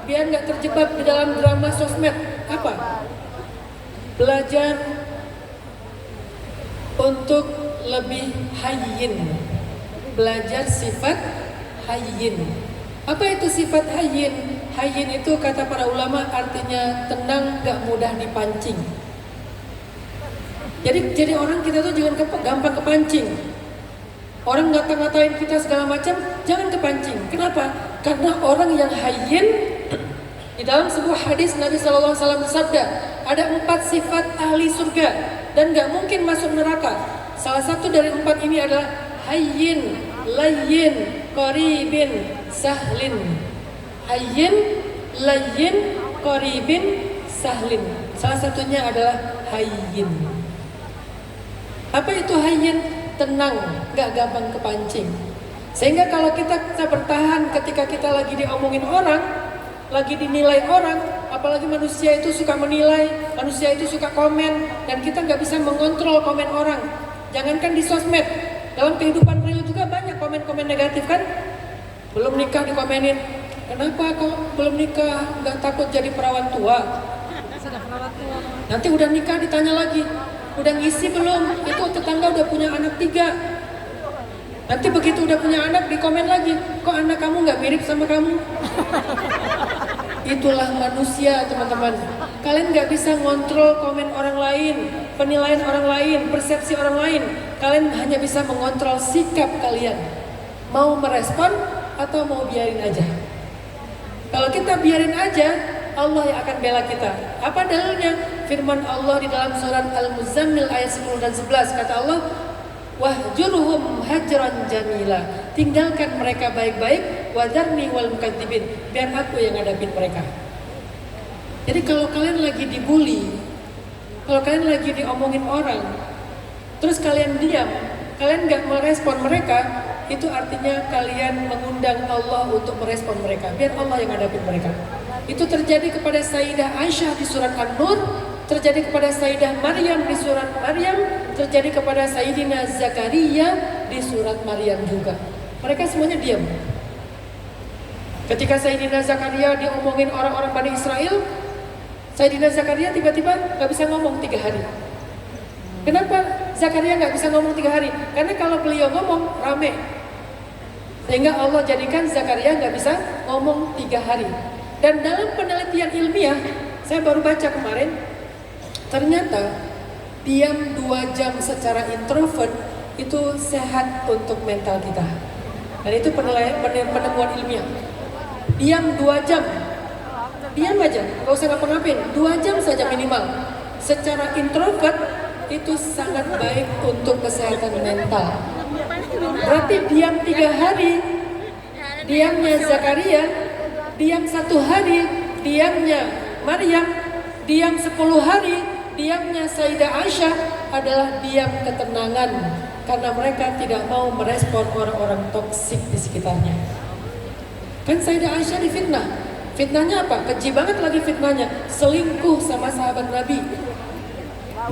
biar nggak terjebak di dalam drama sosmed, apa? Belajar untuk lebih hayyin. Belajar sifat hayyin. Apa itu sifat hayyin? Hayyin itu kata para ulama artinya tenang, gak mudah dipancing. Jadi orang kita tuh jangan gampang kepancing. Orang ngata-ngatain kita segala macam, jangan kepancing. Kenapa? Karena orang yang hayyin, di dalam sebuah hadis Nabi SAW bersabda, ada 4 sifat ahli surga dan gak mungkin masuk neraka. Salah satu dari 4 ini adalah hayyin, layyin, qaribin, sahlin. Hayyin, layyin, qaribin, sahlin. Salah satunya adalah hayyin. Apa itu hayyin? Tenang, gak gampang kepancing. Sehingga kalau kita bisa bertahan ketika kita lagi diomongin orang, lagi dinilai orang, apalagi manusia itu suka menilai, manusia itu suka komen, dan kita gak bisa mengontrol komen orang. Jangankan di sosmed, dalam kehidupan real juga banyak komen-komen negatif kan? Belum nikah dikomenin, kenapa kok belum nikah, gak takut jadi perawan tua? Sudah perawat tua. Nanti udah nikah ditanya lagi, udah ngisi belum? Itu tetangga udah punya anak 3. Nanti begitu udah punya anak dikomen lagi, kok anak kamu gak mirip sama kamu? Itulah manusia teman-teman. Kalian gak bisa ngontrol komen orang lain, penilaian orang lain, persepsi orang lain. Kalian hanya bisa mengontrol sikap kalian. Mau merespon atau mau biarin aja? Kalau kita biarin aja, Allah yang akan bela kita. Apa dalilnya? Firman Allah di dalam surat Al-Muzammil ayat 10 dan 11. Kata Allah, wahjurhum hajran jamila. Tinggalkan mereka baik-baik, wadarni wal mukadzibin. Biar aku yang ngadapin mereka. Jadi kalau kalian lagi dibully, kalau kalian lagi diomongin orang, terus kalian diam, kalian gak merespon mereka, itu artinya kalian mengundang Allah untuk merespon mereka. Biar Allah yang ngadapin mereka. Itu terjadi kepada Sayyidah Aisyah di surat An-Nur, terjadi kepada Sayyidah Maryam di surat Maryam, terjadi kepada Sayyidina Zakaria di surat Maryam juga. Mereka semuanya diam. Ketika Sayyidina Zakaria diomongin orang-orang Bani Israel, Sayyidina Zakaria tiba-tiba nggak bisa ngomong 3 hari. Kenapa Zakaria nggak bisa ngomong 3 hari? Karena kalau beliau ngomong rame, sehingga Allah jadikan Zakaria nggak bisa ngomong 3 hari. Dan dalam penelitian ilmiah, saya baru baca kemarin, ternyata diam 2 jam secara introvert itu sehat untuk mental kita. Dan itu penemuan ilmiah. Diam 2 jam, diam aja, nggak usah ngapa-ngapain, 2 jam saja minimal. Secara introvert itu sangat baik untuk kesehatan mental. Berarti diam 3 hari, diamnya Zakaria, diam 1 hari, diamnya Maryam, diam 10 hari, diamnya Sayyidah Aisyah adalah diam ketenangan. Karena mereka tidak mau merespon orang-orang toksik di sekitarnya. Kan Sayyidah Aisyah difitnah. Fitnahnya apa? Keji banget lagi fitnahnya. Selingkuh sama sahabat Nabi.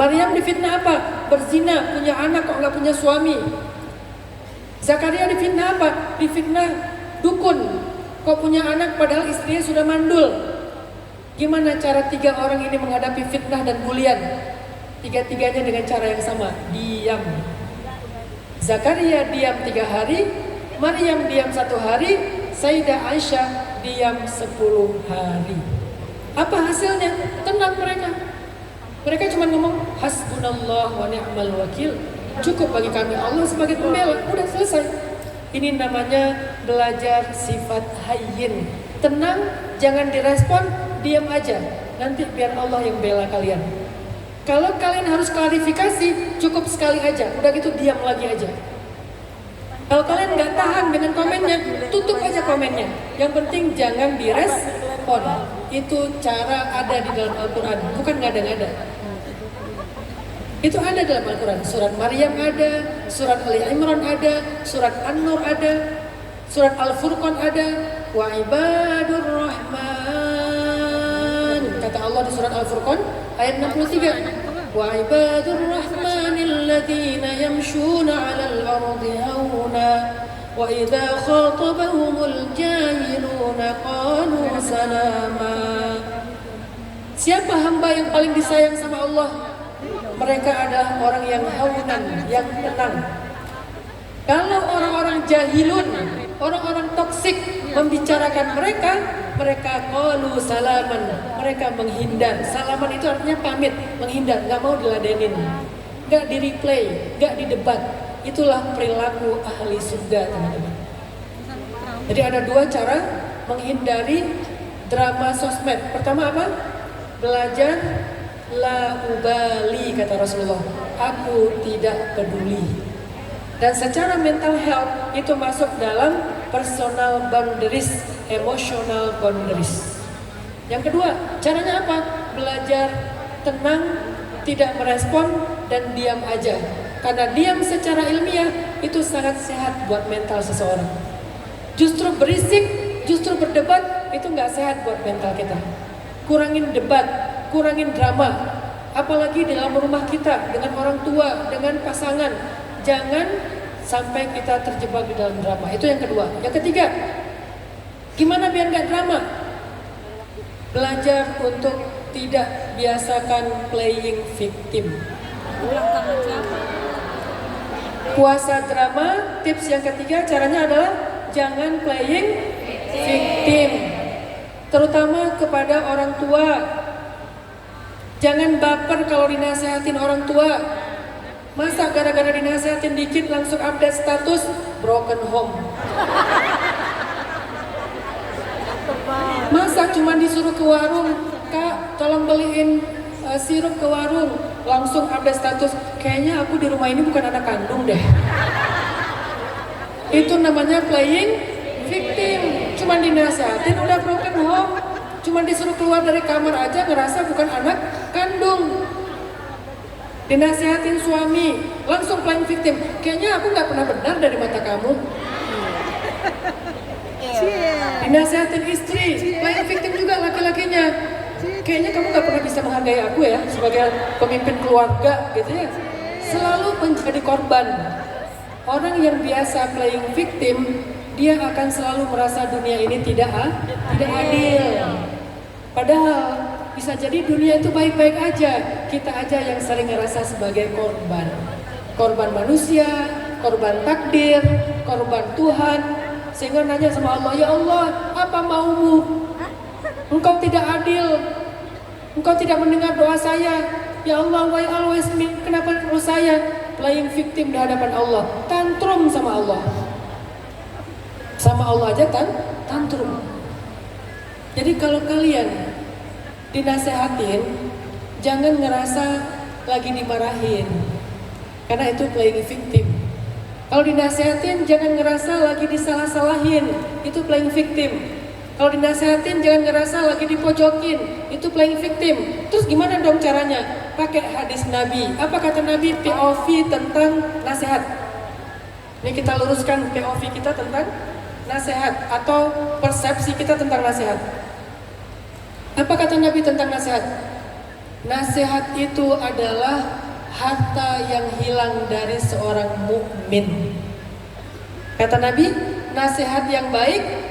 Maryam difitnah apa? Berzina, punya anak kok nggak punya suami. Zakaria difitnah apa? Difitnah dukun, kok punya anak padahal istrinya sudah mandul. Gimana cara 3 orang ini menghadapi fitnah dan bulian? 3-tiganya dengan cara yang sama, diam. Zakaria diam 3 hari, Maryam diam 1 hari, Sayyidah Aisyah diam 10 hari. Apa hasilnya? Tenang mereka. Mereka cuma ngomong hasbunallah wa ni'mal wakil. Cukup bagi kami Allah sebagai pembela. Udah selesai. Ini namanya belajar sifat hayyin. Tenang, jangan direspon, diam aja. Nanti biar Allah yang bela kalian. Kalau kalian harus klarifikasi, cukup sekali aja. Udah gitu diam lagi aja. Kalau kalian nggak tahan dengan komennya, tutup aja komennya. Yang penting jangan direspon. Itu cara ada di dalam Al-Quran, bukan ngada-ngada. Itu ada dalam Al-Quran. Surat Maryam ada, surat Ali Imran ada, surat An-Nur ada, surat Al-Furqan ada. Wa ibadur rahman, kata Allah di surat Al-Furqan ayat 63. Wa ibadur rahmanil ladzina yamshuna 'alal ardi hauna wa idza khatabahumul jahiluna qalu salama. Siapa hamba yang paling disayang sama Allah? Mereka adalah orang yang haunan, yang tenang. Kalau orang-orang jahilun, orang-orang toksik membicarakan mereka qalu salaman, mereka menghindar. Salaman itu artinya pamit, menghindar, nggak mau diladenin, nggak di replay, nggak didebat. Itulah perilaku ahli surga, teman-teman. Jadi ada 2 cara menghindari drama sosmed. Pertama apa? Belajar la ubali, kata Rasulullah, aku tidak peduli. Dan secara mental health itu masuk dalam personal boundaries, emotional boundaries. Yang kedua, caranya apa? Belajar tenang, tidak merespon, dan diam aja. Karena diam secara ilmiah itu sangat sehat buat mental seseorang. Justru berisik, justru berdebat itu nggak sehat buat mental kita. Kurangin debat, kurangin drama, apalagi dalam rumah kita, dengan orang tua, dengan pasangan. Jangan sampai kita terjebak di dalam drama. Itu yang kedua. Yang ketiga, gimana biar gak drama? Belajar untuk tidak biasakan playing victim. Puasa drama, tips yang ketiga caranya adalah jangan playing victim. Terutama kepada orang tua. Jangan baper kalau dinasehatin orang tua. Masa gara-gara dinasehatin dikit langsung update status broken home? Masa cuma disuruh ke warung, Kak tolong beliin sirup ke warung, langsung update status, kayaknya aku di rumah ini bukan anak kandung deh. Itu namanya playing victim. Cuma dinasehatin udah broken home. Cuma disuruh keluar dari kamar aja ngerasa bukan anak kandung. Dinasehatin suami, langsung playing victim. Kayaknya aku gak pernah benar dari mata kamu. Dinasehatin istri, playing victim juga laki-lakinya. Kayaknya kamu gak pernah bisa menghargai aku ya sebagai pemimpin keluarga gitu ya. Selalu menjadi korban. Orang yang biasa playing victim, dia akan selalu merasa dunia ini tidak adil. Padahal bisa jadi dunia itu baik-baik aja, kita aja yang sering ngerasa sebagai korban. Korban manusia, korban takdir, korban Tuhan. Sehingga nanya sama Allah, ya Allah, apa maumu? Engkau tidak adil, engkau tidak mendengar doa saya. Ya Allah, why always me? Kenapa terus saya playing victim di hadapan Allah? Tantrum sama Allah. Sama Allah aja kan tantrum. Jadi kalau kalian dinasehatin, jangan ngerasa lagi dimarahin, karena itu playing victim. Kalau dinasehatin, jangan ngerasa lagi disalah-salahin, itu playing victim. Kalau dinasehatin, jangan ngerasa lagi dipojokin, itu playing victim. Terus gimana dong caranya? Pakai hadis Nabi. Apa kata Nabi? POV tentang nasihat. Ini kita luruskan POV kita tentang nasihat, atau persepsi kita tentang nasihat. Apa kata Nabi tentang nasihat? Nasihat itu adalah harta yang hilang dari seorang mukmin. Kata Nabi, nasihat yang baik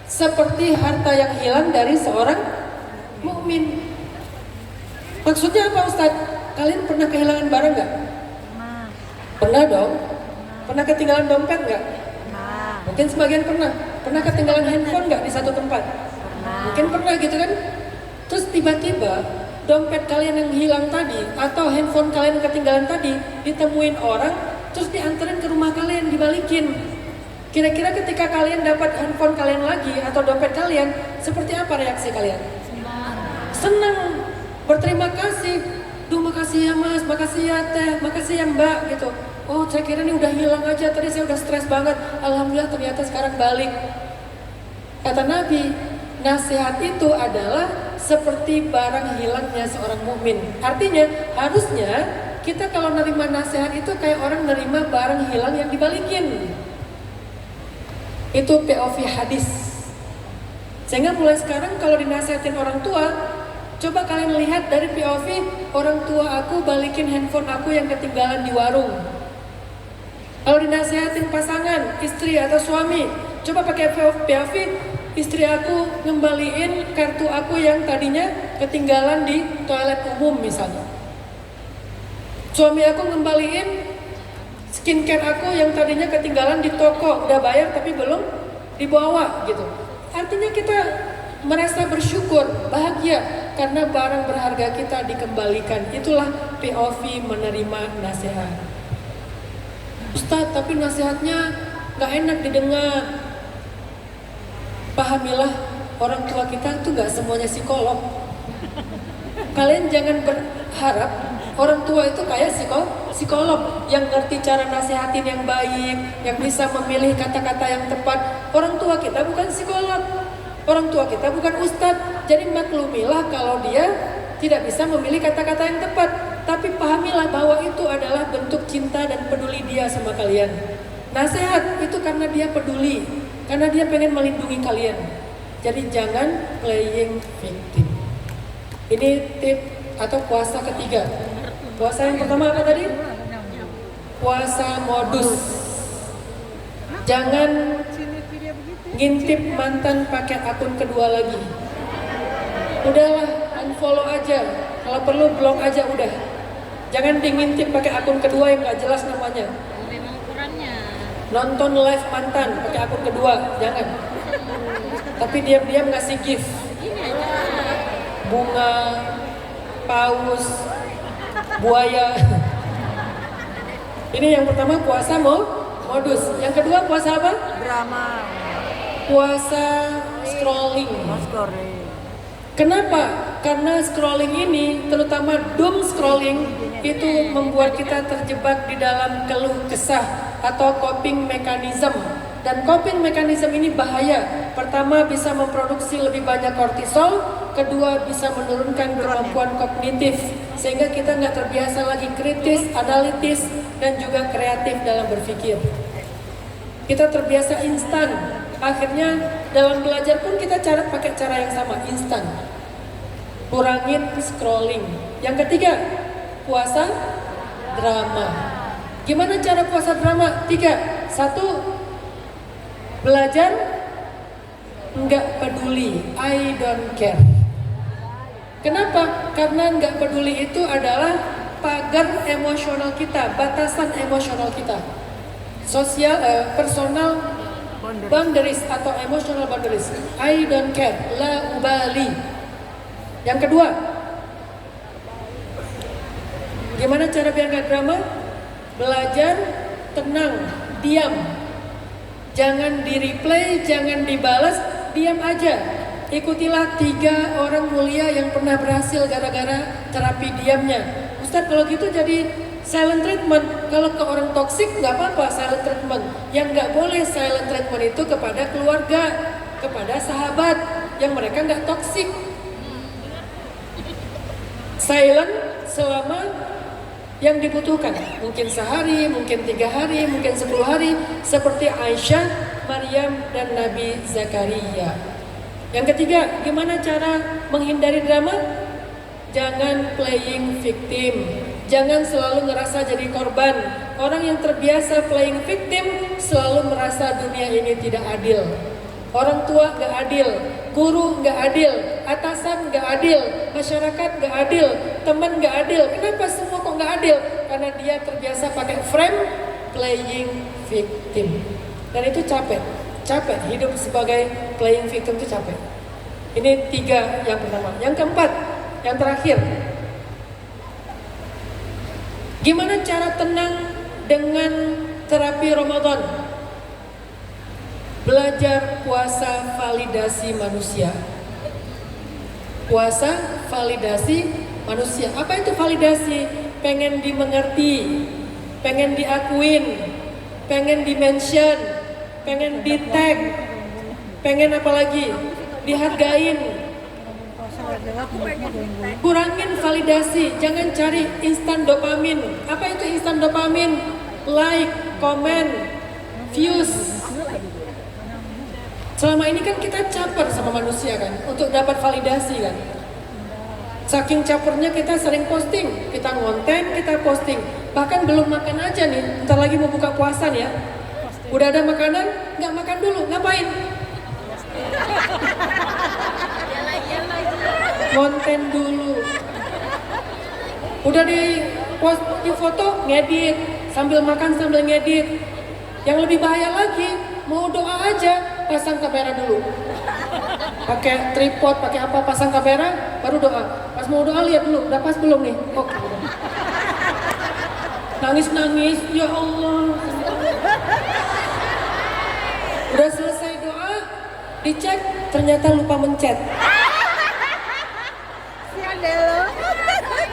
seperti harta yang hilang dari seorang mukmin. Maksudnya apa, Ustaz? Kalian pernah kehilangan barang nggak? Pernah dong. Pernah ketinggalan dompet nggak? Mungkin sebagian pernah. Pernah ketinggalan handphone nggak di satu tempat? Mungkin pernah gitu kan? Terus tiba-tiba dompet kalian yang hilang tadi atau handphone kalian yang ketinggalan tadi ditemuin orang, terus dianterin ke rumah kalian, dibalikin. Kira-kira ketika kalian dapat handphone kalian lagi atau dompet kalian, seperti apa reaksi kalian? Senang, berterima kasih. Duh, makasih ya mas, makasih ya teh, makasih ya mbak gitu. Oh, saya kira ini udah hilang aja, tadi saya udah stres banget. Alhamdulillah ternyata sekarang balik. Kata Nabi, nasihat itu adalah seperti barang hilangnya seorang mukmin. Artinya harusnya kita kalau nerima nasihat itu kayak orang nerima barang hilang yang dibalikin. Itu POV hadis. Sehingga mulai sekarang kalau dinasihatin orang tua, coba kalian lihat dari POV orang tua aku balikin handphone aku yang ketinggalan di warung. Kalau dinasihatin pasangan, istri atau suami, coba pakai POV istri aku ngembaliin kartu aku yang tadinya ketinggalan di toilet umum misalnya. Suami aku ngembaliin skincare aku yang tadinya ketinggalan di toko, udah bayar tapi belum dibawa gitu. Artinya kita merasa bersyukur, bahagia karena barang berharga kita dikembalikan. Itulah POV menerima nasihat. Ustadz, tapi nasihatnya gak enak didengar. Pahamilah, orang tua kita tuh gak semuanya psikolog. Kalian jangan berharap orang tua itu kayak psikolog yang ngerti cara nasihatin yang baik, yang bisa memilih kata-kata yang tepat. Orang tua kita bukan psikolog, orang tua kita bukan ustadz. Jadi maklumilah kalau dia tidak bisa memilih kata-kata yang tepat. Tapi pahamilah bahwa itu adalah bentuk cinta dan peduli dia sama kalian. Nasihat itu karena dia peduli, karena dia pengen melindungi kalian. Jadi jangan playing victim. Ini tip atau puasa ketiga. Puasa yang pertama apa tadi? Puasa modus. Jangan ngintip mantan pakai akun kedua lagi. Udahlah, unfollow aja. Kalau perlu blok aja udah. Jangan ngintip pakai akun kedua yang gak jelas namanya. Nonton live mantan pakai akun kedua, jangan. Tapi diam-diam ngasih gift, bunga, paus, buaya. Ini yang pertama puasa modus. Yang kedua puasa apa? Drama. Puasa scrolling. Kenapa? Karena scrolling ini, terutama doom scrolling, itu membuat kita terjebak di dalam keluh kesah atau coping mechanism. Dan coping mechanism ini bahaya. Pertama, bisa memproduksi lebih banyak kortisol. Kedua, bisa menurunkan kemampuan kognitif. Sehingga kita nggak terbiasa lagi kritis, analitis, dan juga kreatif dalam berpikir. Kita terbiasa instan. Akhirnya dalam belajar pun kita pakai cara yang sama, instan. Kurangin scrolling. Yang ketiga, puasa drama. Gimana cara puasa drama? 3. 1. Belajar nggak peduli, I don't care. Kenapa? Karena nggak peduli itu adalah pagar emosional kita, batasan emosional kita. Sosial, personal boundaries atau emotional boundaries. I don't care, la ubali. Yang kedua, gimana cara biar nggak drama? Belajar tenang, diam. Jangan di-replay, jangan dibalas, diam aja. Ikutilah 3 orang mulia yang pernah berhasil gara-gara terapi diamnya. Ustadz, kalau gitu jadi silent treatment. Kalau ke orang toksik nggak apa-apa silent treatment. Yang nggak boleh silent treatment itu kepada keluarga, kepada sahabat yang mereka nggak toksik. Silent selama yang dibutuhkan, mungkin sehari, mungkin 3 hari, mungkin 10 hari, seperti Aisyah, Maryam, dan Nabi Zakaria. Yang ketiga, gimana cara menghindari drama? Jangan playing victim, jangan selalu ngerasa jadi korban. Orang yang terbiasa playing victim selalu merasa dunia ini tidak adil. Orang tua gak adil, guru gak adil, atasan gak adil, masyarakat gak adil, teman gak adil. Kenapa semua kok gak adil? Karena dia terbiasa pakai frame playing victim. Dan itu capek hidup sebagai playing victim itu capek. Ini 3 yang pertama. Yang keempat, yang terakhir, gimana cara tenang dengan terapi Ramadan? Belajar puasa validasi manusia. Puasa validasi manusia. Apa itu validasi? Pengen dimengerti, pengen diakuin, pengen di-mention, pengen di-tag, pengen apa lagi? Dihargain. Kurangin validasi, jangan cari instan dopamin. Apa itu instan dopamin? Like, comment, views. Selama ini kan kita caper sama manusia kan, untuk dapat validasi kan. Saking capernya kita sering posting, kita ngonten, kita posting. Bahkan belum makan aja nih, ntar lagi mau buka puasa nih ya. Udah ada makanan, nggak makan dulu, ngapain? Konten dulu. Udah post di foto, ngedit, sambil makan sambil ngedit. Yang lebih bahaya lagi, mau doa aja, pasang kamera dulu. Pakai tripod, pakai apa, pasang kamera, baru doa. Pas mau doa lihat dulu, udah pas belum nih? Oke. Nangis-nangis, ya Allah. Udah selesai doa, dicek, ternyata lupa mencet.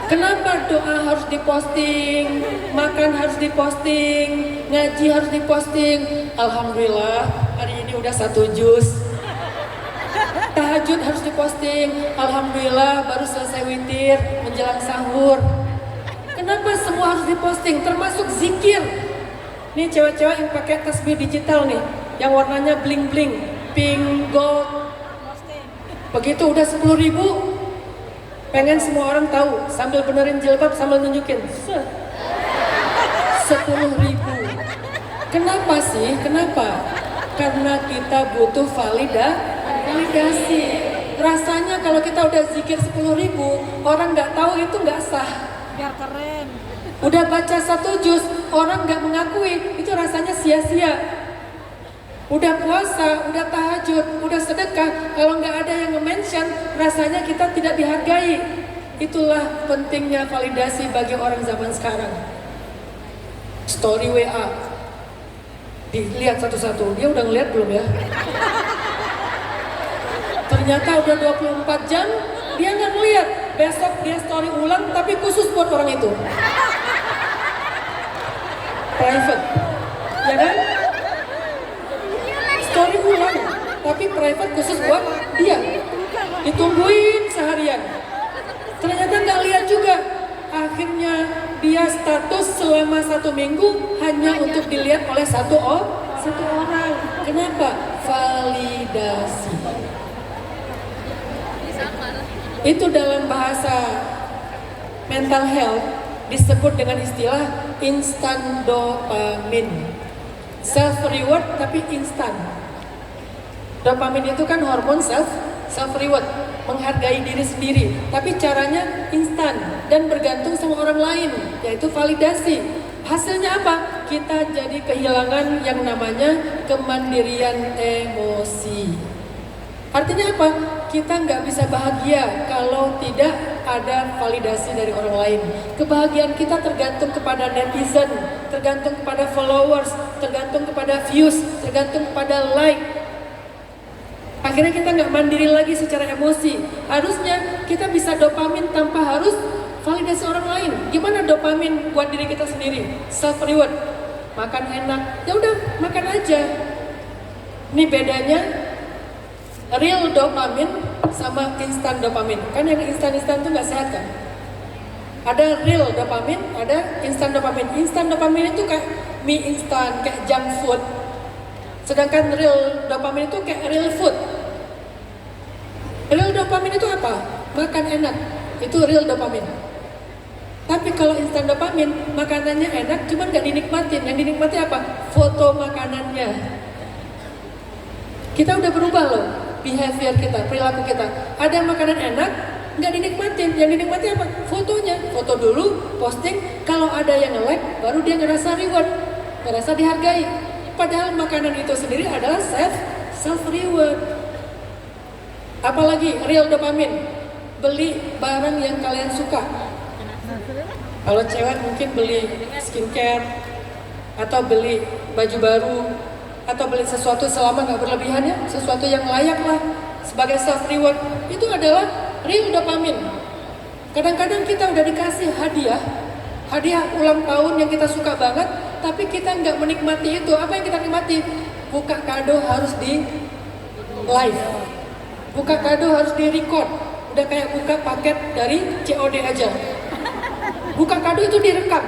Kenapa doa harus diposting, makan harus diposting, ngaji harus diposting? Alhamdulillah hari ini udah 1 juz. Tahajud harus diposting. Alhamdulillah baru selesai witir menjelang sahur. Kenapa semua harus diposting? Termasuk zikir. Nih cewek-cewek yang pakai tasbih digital nih, yang warnanya bling-bling, pink, gold. Begitu udah 10.000, pengen semua orang tahu, sambil benerin jilbab, sambil nunjukin 10.000. Kenapa sih? Kenapa? Karena kita butuh validasi. Rasanya kalau kita udah zikir 10.000, orang nggak tahu itu nggak sah. Biar keren. Udah baca 1 juz, orang nggak mengakui, itu rasanya sia-sia. Udah puasa, udah tahajud, udah sedekah, kalau nggak ada yang nge-mention, rasanya kita tidak dihargai. Itulah pentingnya validasi bagi orang zaman sekarang. Story WA, dilihat satu-satu, dia udah ngeliat belum ya? Ternyata udah 24 jam, dia nggak ngeliat. Besok dia story ulang, tapi khusus buat orang itu. Private, ya kan? Story ulang, tapi private khusus buat dia. Ditungguin seharian. Ternyata nggak lihat juga. Akhirnya dia status selama 1 minggu hanya untuk dilihat oleh satu orang. Kenapa? Validasi. Itu dalam bahasa mental health disebut dengan istilah instant dopamin. Self reward tapi instan. Dopamin itu kan hormon self reward. menghargai diri sendiri, tapi caranya instan dan bergantung sama orang lain, yaitu validasi. Hasilnya apa? Kita jadi kehilangan yang namanya kemandirian emosi. Artinya apa? Kita nggak bisa bahagia kalau tidak ada validasi dari orang lain. Kebahagiaan kita tergantung kepada netizen, tergantung kepada followers, tergantung kepada views, tergantung kepada like. Akhirnya kita nggak mandiri lagi secara emosi. Harusnya kita bisa dopamin tanpa harus validasi orang lain. Gimana dopamin buat diri kita sendiri? Self reward. Makan enak, ya udah makan aja. Ini bedanya real dopamin sama instan dopamin. Kan yang instan-instan tuh nggak sehat kan? Ada real dopamin, ada instan dopamin. Instan dopamin itu kayak mie instan, kayak junk food. Sedangkan real dopamin itu kayak real food. Real dopamin itu apa? Makan enak, itu real dopamin. Tapi kalau instan dopamin, makanannya enak, cuman nggak dinikmatin. Yang dinikmati apa? Foto makanannya. Kita udah berubah loh, behavior kita, perilaku kita. Ada makanan enak, nggak dinikmatin. Yang dinikmati apa? Fotonya. Foto dulu, posting. Kalau ada yang like, baru dia ngerasa reward, ngerasa dihargai. Padahal makanan itu sendiri adalah self reward. Apalagi real dopamin, beli barang yang kalian suka. Kalau cewek mungkin beli skincare, atau beli baju baru, atau beli sesuatu selama nggak berlebihan ya, sesuatu yang layak lah sebagai self reward. Itu adalah real dopamin. Kadang-kadang kita udah dikasih hadiah ulang tahun yang kita suka banget, tapi kita nggak menikmati itu. Apa yang kita nikmati? Buka kado harus di live, buka kado harus di record. Udah kayak buka paket dari COD aja. Buka kado itu direkam.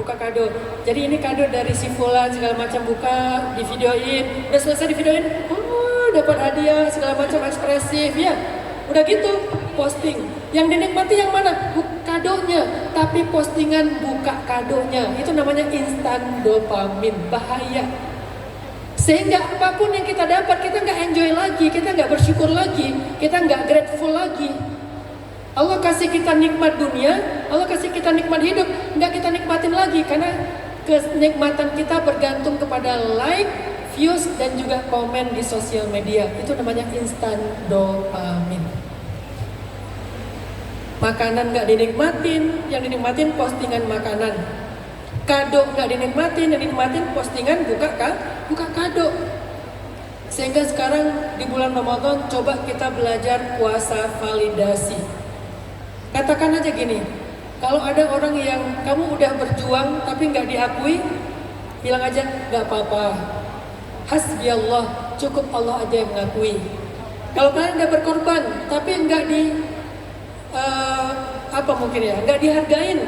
Buka kado. Jadi ini kado dari si fulan segala macam, buka, di videoin. Udah selesai di videoin, oh dapat hadiah segala macam ekspresif ya. Udah gitu posting. Yang dinikmati yang mana? Bukan kadonya, tapi postingan buka kadonya. Itu namanya instan dopamin. Bahaya. Sehingga apapun yang kita dapat, kita nggak enjoy lagi, kita nggak bersyukur lagi, kita nggak grateful lagi. Allah kasih kita nikmat dunia, Allah kasih kita nikmat hidup, nggak kita nikmatin lagi karena kenikmatan kita bergantung kepada like, views, dan juga komen di sosial media. Itu namanya instan dopamin. Makanan nggak dinikmatin, yang dinikmatin postingan makanan. Kado nggak dinikmatin, yang dinikmatin postingan buka kado. Sehingga sekarang di bulan Ramadan coba kita belajar puasa validasi. Katakan aja gini, kalau ada orang yang kamu udah berjuang tapi nggak diakui, bilang aja nggak apa-apa. Hasbi Allah, cukup Allah aja yang mengakui. Kalau kalian udah berkorban tapi nggak nggak dihargain,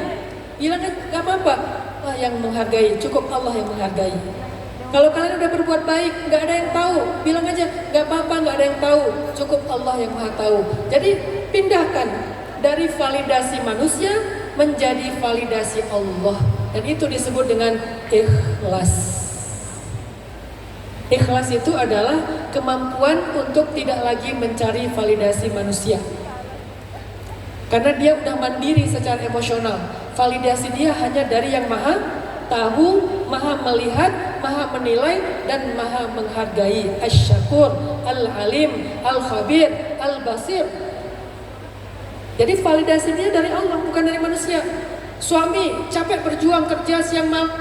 bilang nggak apa-apa. Allah yang menghargai, cukup Allah yang menghargai. Kalau kalian udah berbuat baik, nggak ada yang tahu, bilang aja nggak apa-apa, nggak ada yang tahu, cukup Allah yang maha tahu. Jadi pindahkan dari validasi manusia menjadi validasi Allah, dan itu disebut dengan ikhlas. Ikhlas itu adalah kemampuan untuk tidak lagi mencari validasi manusia, karena dia udah mandiri secara emosional. Validasi dia hanya dari yang maha tahu, maha melihat, maha menilai, dan maha menghargai. Asy-syakur, al-alim, al-khabir, al-basir. Jadi validasi dia dari Allah, bukan dari manusia. Suami capek berjuang kerja siang malam,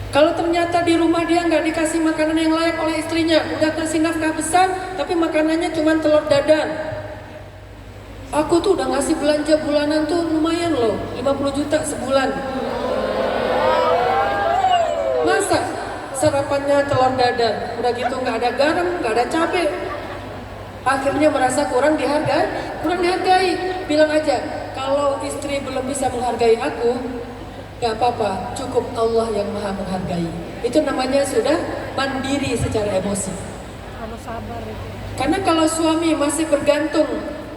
kalau ternyata di rumah dia nggak dikasih makanan yang layak oleh istrinya, udah kasih nafkah besar, tapi makanannya cuma telur dadar. Aku tuh udah ngasih belanja bulanan tuh lumayan loh, 50 juta sebulan. Masa sarapannya telur dadar, udah gitu nggak ada garam, nggak ada cabai. Akhirnya merasa kurang dihargai. Bilang aja, kalau istri belum bisa menghargai aku, gak apa-apa, cukup Allah yang maha menghargai. Itu namanya sudah mandiri secara emosi. Kalau sabar itu. Karena kalau suami masih bergantung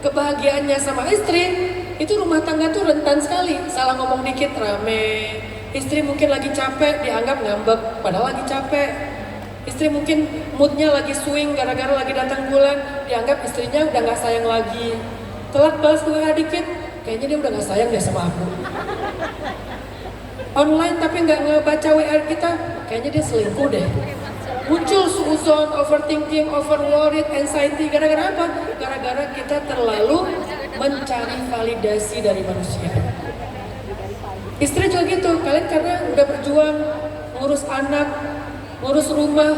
kebahagiaannya sama istri, itu rumah tangga tuh rentan sekali. Salah ngomong dikit rame. Istri mungkin lagi capek, dianggap ngambek, padahal lagi capek. Istri mungkin moodnya lagi swing gara-gara lagi datang bulan, dianggap istrinya udah nggak sayang lagi. Telat balas WA dikit, kayaknya dia udah nggak sayang deh sama aku. Online tapi nggak ngebaca WA kita, kayaknya dia selingkuh deh. Muncul suuzon, overthinking, overworried, anxiety. Gara-gara apa? Gara-gara kita terlalu mencari validasi dari manusia. Istri juga gitu, kalian karena udah berjuang, ngurus anak, ngurus rumah,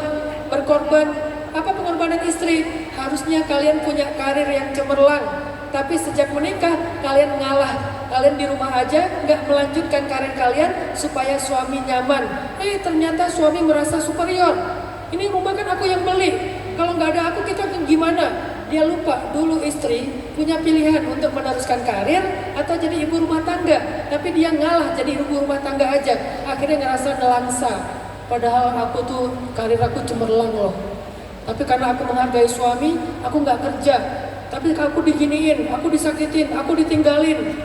berkorban. Apa pengorbanan istri? Harusnya kalian punya karir yang cemerlang. Tapi sejak menikah, kalian ngalah. Kalian di rumah aja, nggak melanjutkan karir kalian supaya suami nyaman. Ternyata suami merasa superior. Ini rumah kan aku yang beli. Kalau nggak ada aku, kita gimana? Dia lupa dulu istri punya pilihan untuk meneruskan karir atau jadi ibu rumah tangga. Tapi dia ngalah jadi ibu rumah tangga aja. Akhirnya ngerasa nelangsa. Padahal aku tuh karir aku cemerlang loh. Tapi karena aku menghargai suami, aku nggak kerja. Tapi aku diginiin, aku disakitin, aku ditinggalin.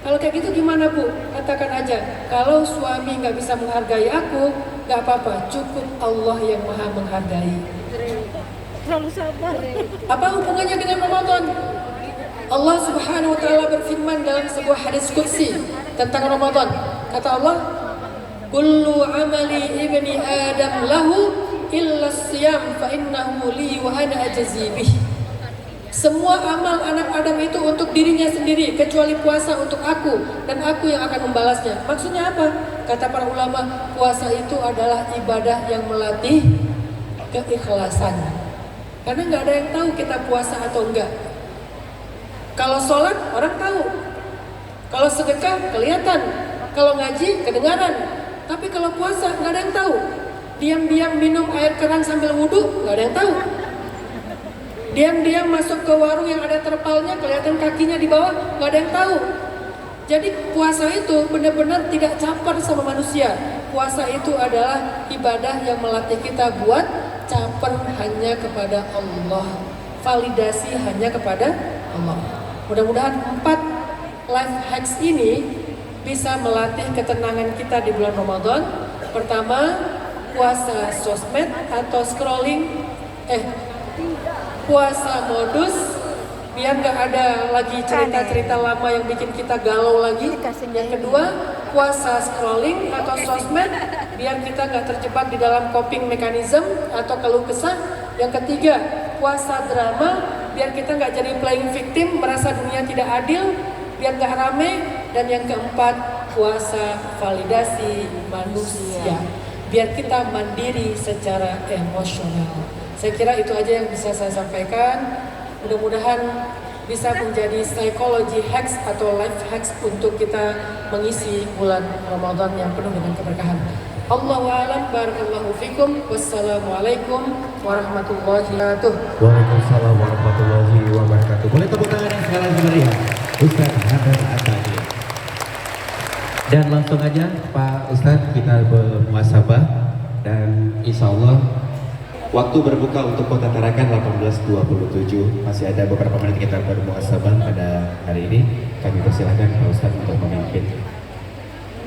Kalau kayak gitu gimana Bu? Katakan aja, kalau suami nggak bisa menghargai aku, nggak apa-apa, cukup Allah yang maha menghargai. Terlalu sabar. Apa hubungannya dengan Ramadan? Allah Subhanahu wa taala berfirman dalam sebuah hadis qudsi tentang Ramadan. Kata Allah, "Kullu amali ibni Adam lahu illa siyam fa innahu li wa ana ajzi bih." Semua amal anak Adam itu untuk dirinya sendiri, kecuali puasa untuk aku, dan aku yang akan membalasnya. Maksudnya apa? Kata para ulama, puasa itu adalah ibadah yang melatih keikhlasan. Karena nggak ada yang tahu kita puasa atau enggak. Kalau sholat, orang tahu. Kalau sedekah, kelihatan. Kalau ngaji, kedengaran. Tapi kalau puasa, nggak ada yang tahu. Diam-diam minum air keran sambil wudhu, nggak ada yang tahu. Diam-diam masuk ke warung yang ada terpalnya, kelihatan kakinya di bawah, nggak ada yang tahu. Jadi puasa itu benar-benar tidak caper sama manusia. Puasa itu adalah ibadah yang melatih kita buat caper hanya kepada Allah. Validasi hanya kepada Allah. Mudah-mudahan 4 life hacks ini bisa melatih ketenangan kita di bulan Ramadan. Pertama, puasa sosmed atau scrolling. Puasa modus biar nggak ada lagi cerita-cerita lama yang bikin kita galau lagi. Yang kedua, puasa scrolling atau sosmed biar kita nggak terjebak di dalam coping mechanism atau keluh kesah. Yang ketiga, puasa drama biar kita nggak jadi playing victim, merasa dunia tidak adil, biar nggak rame. Dan yang keempat, puasa validasi manusia biar kita mandiri secara emosional. Saya kira itu aja yang bisa saya sampaikan. Mudah-mudahan bisa menjadi psychology hacks atau life hacks untuk kita mengisi bulan Ramadan yang penuh dengan keberkahan. Allahu a'lam, barakallahu fikum. Wassalamualaikum warahmatullahi wabarakatuh. Waalaikumsalam warahmatullahi wabarakatuh. Boleh tepuk tangan yang sekali lagi meriah Ustaz Hadar Atani. Dan langsung aja Pak Ustadz, kita bermuhasabah dan insya Allah waktu berbuka untuk Kota Tarakan 18.27. Masih ada beberapa menit kita bermuhasabah pada hari ini. Kami persilahkan Pak Ustadz untuk memimpin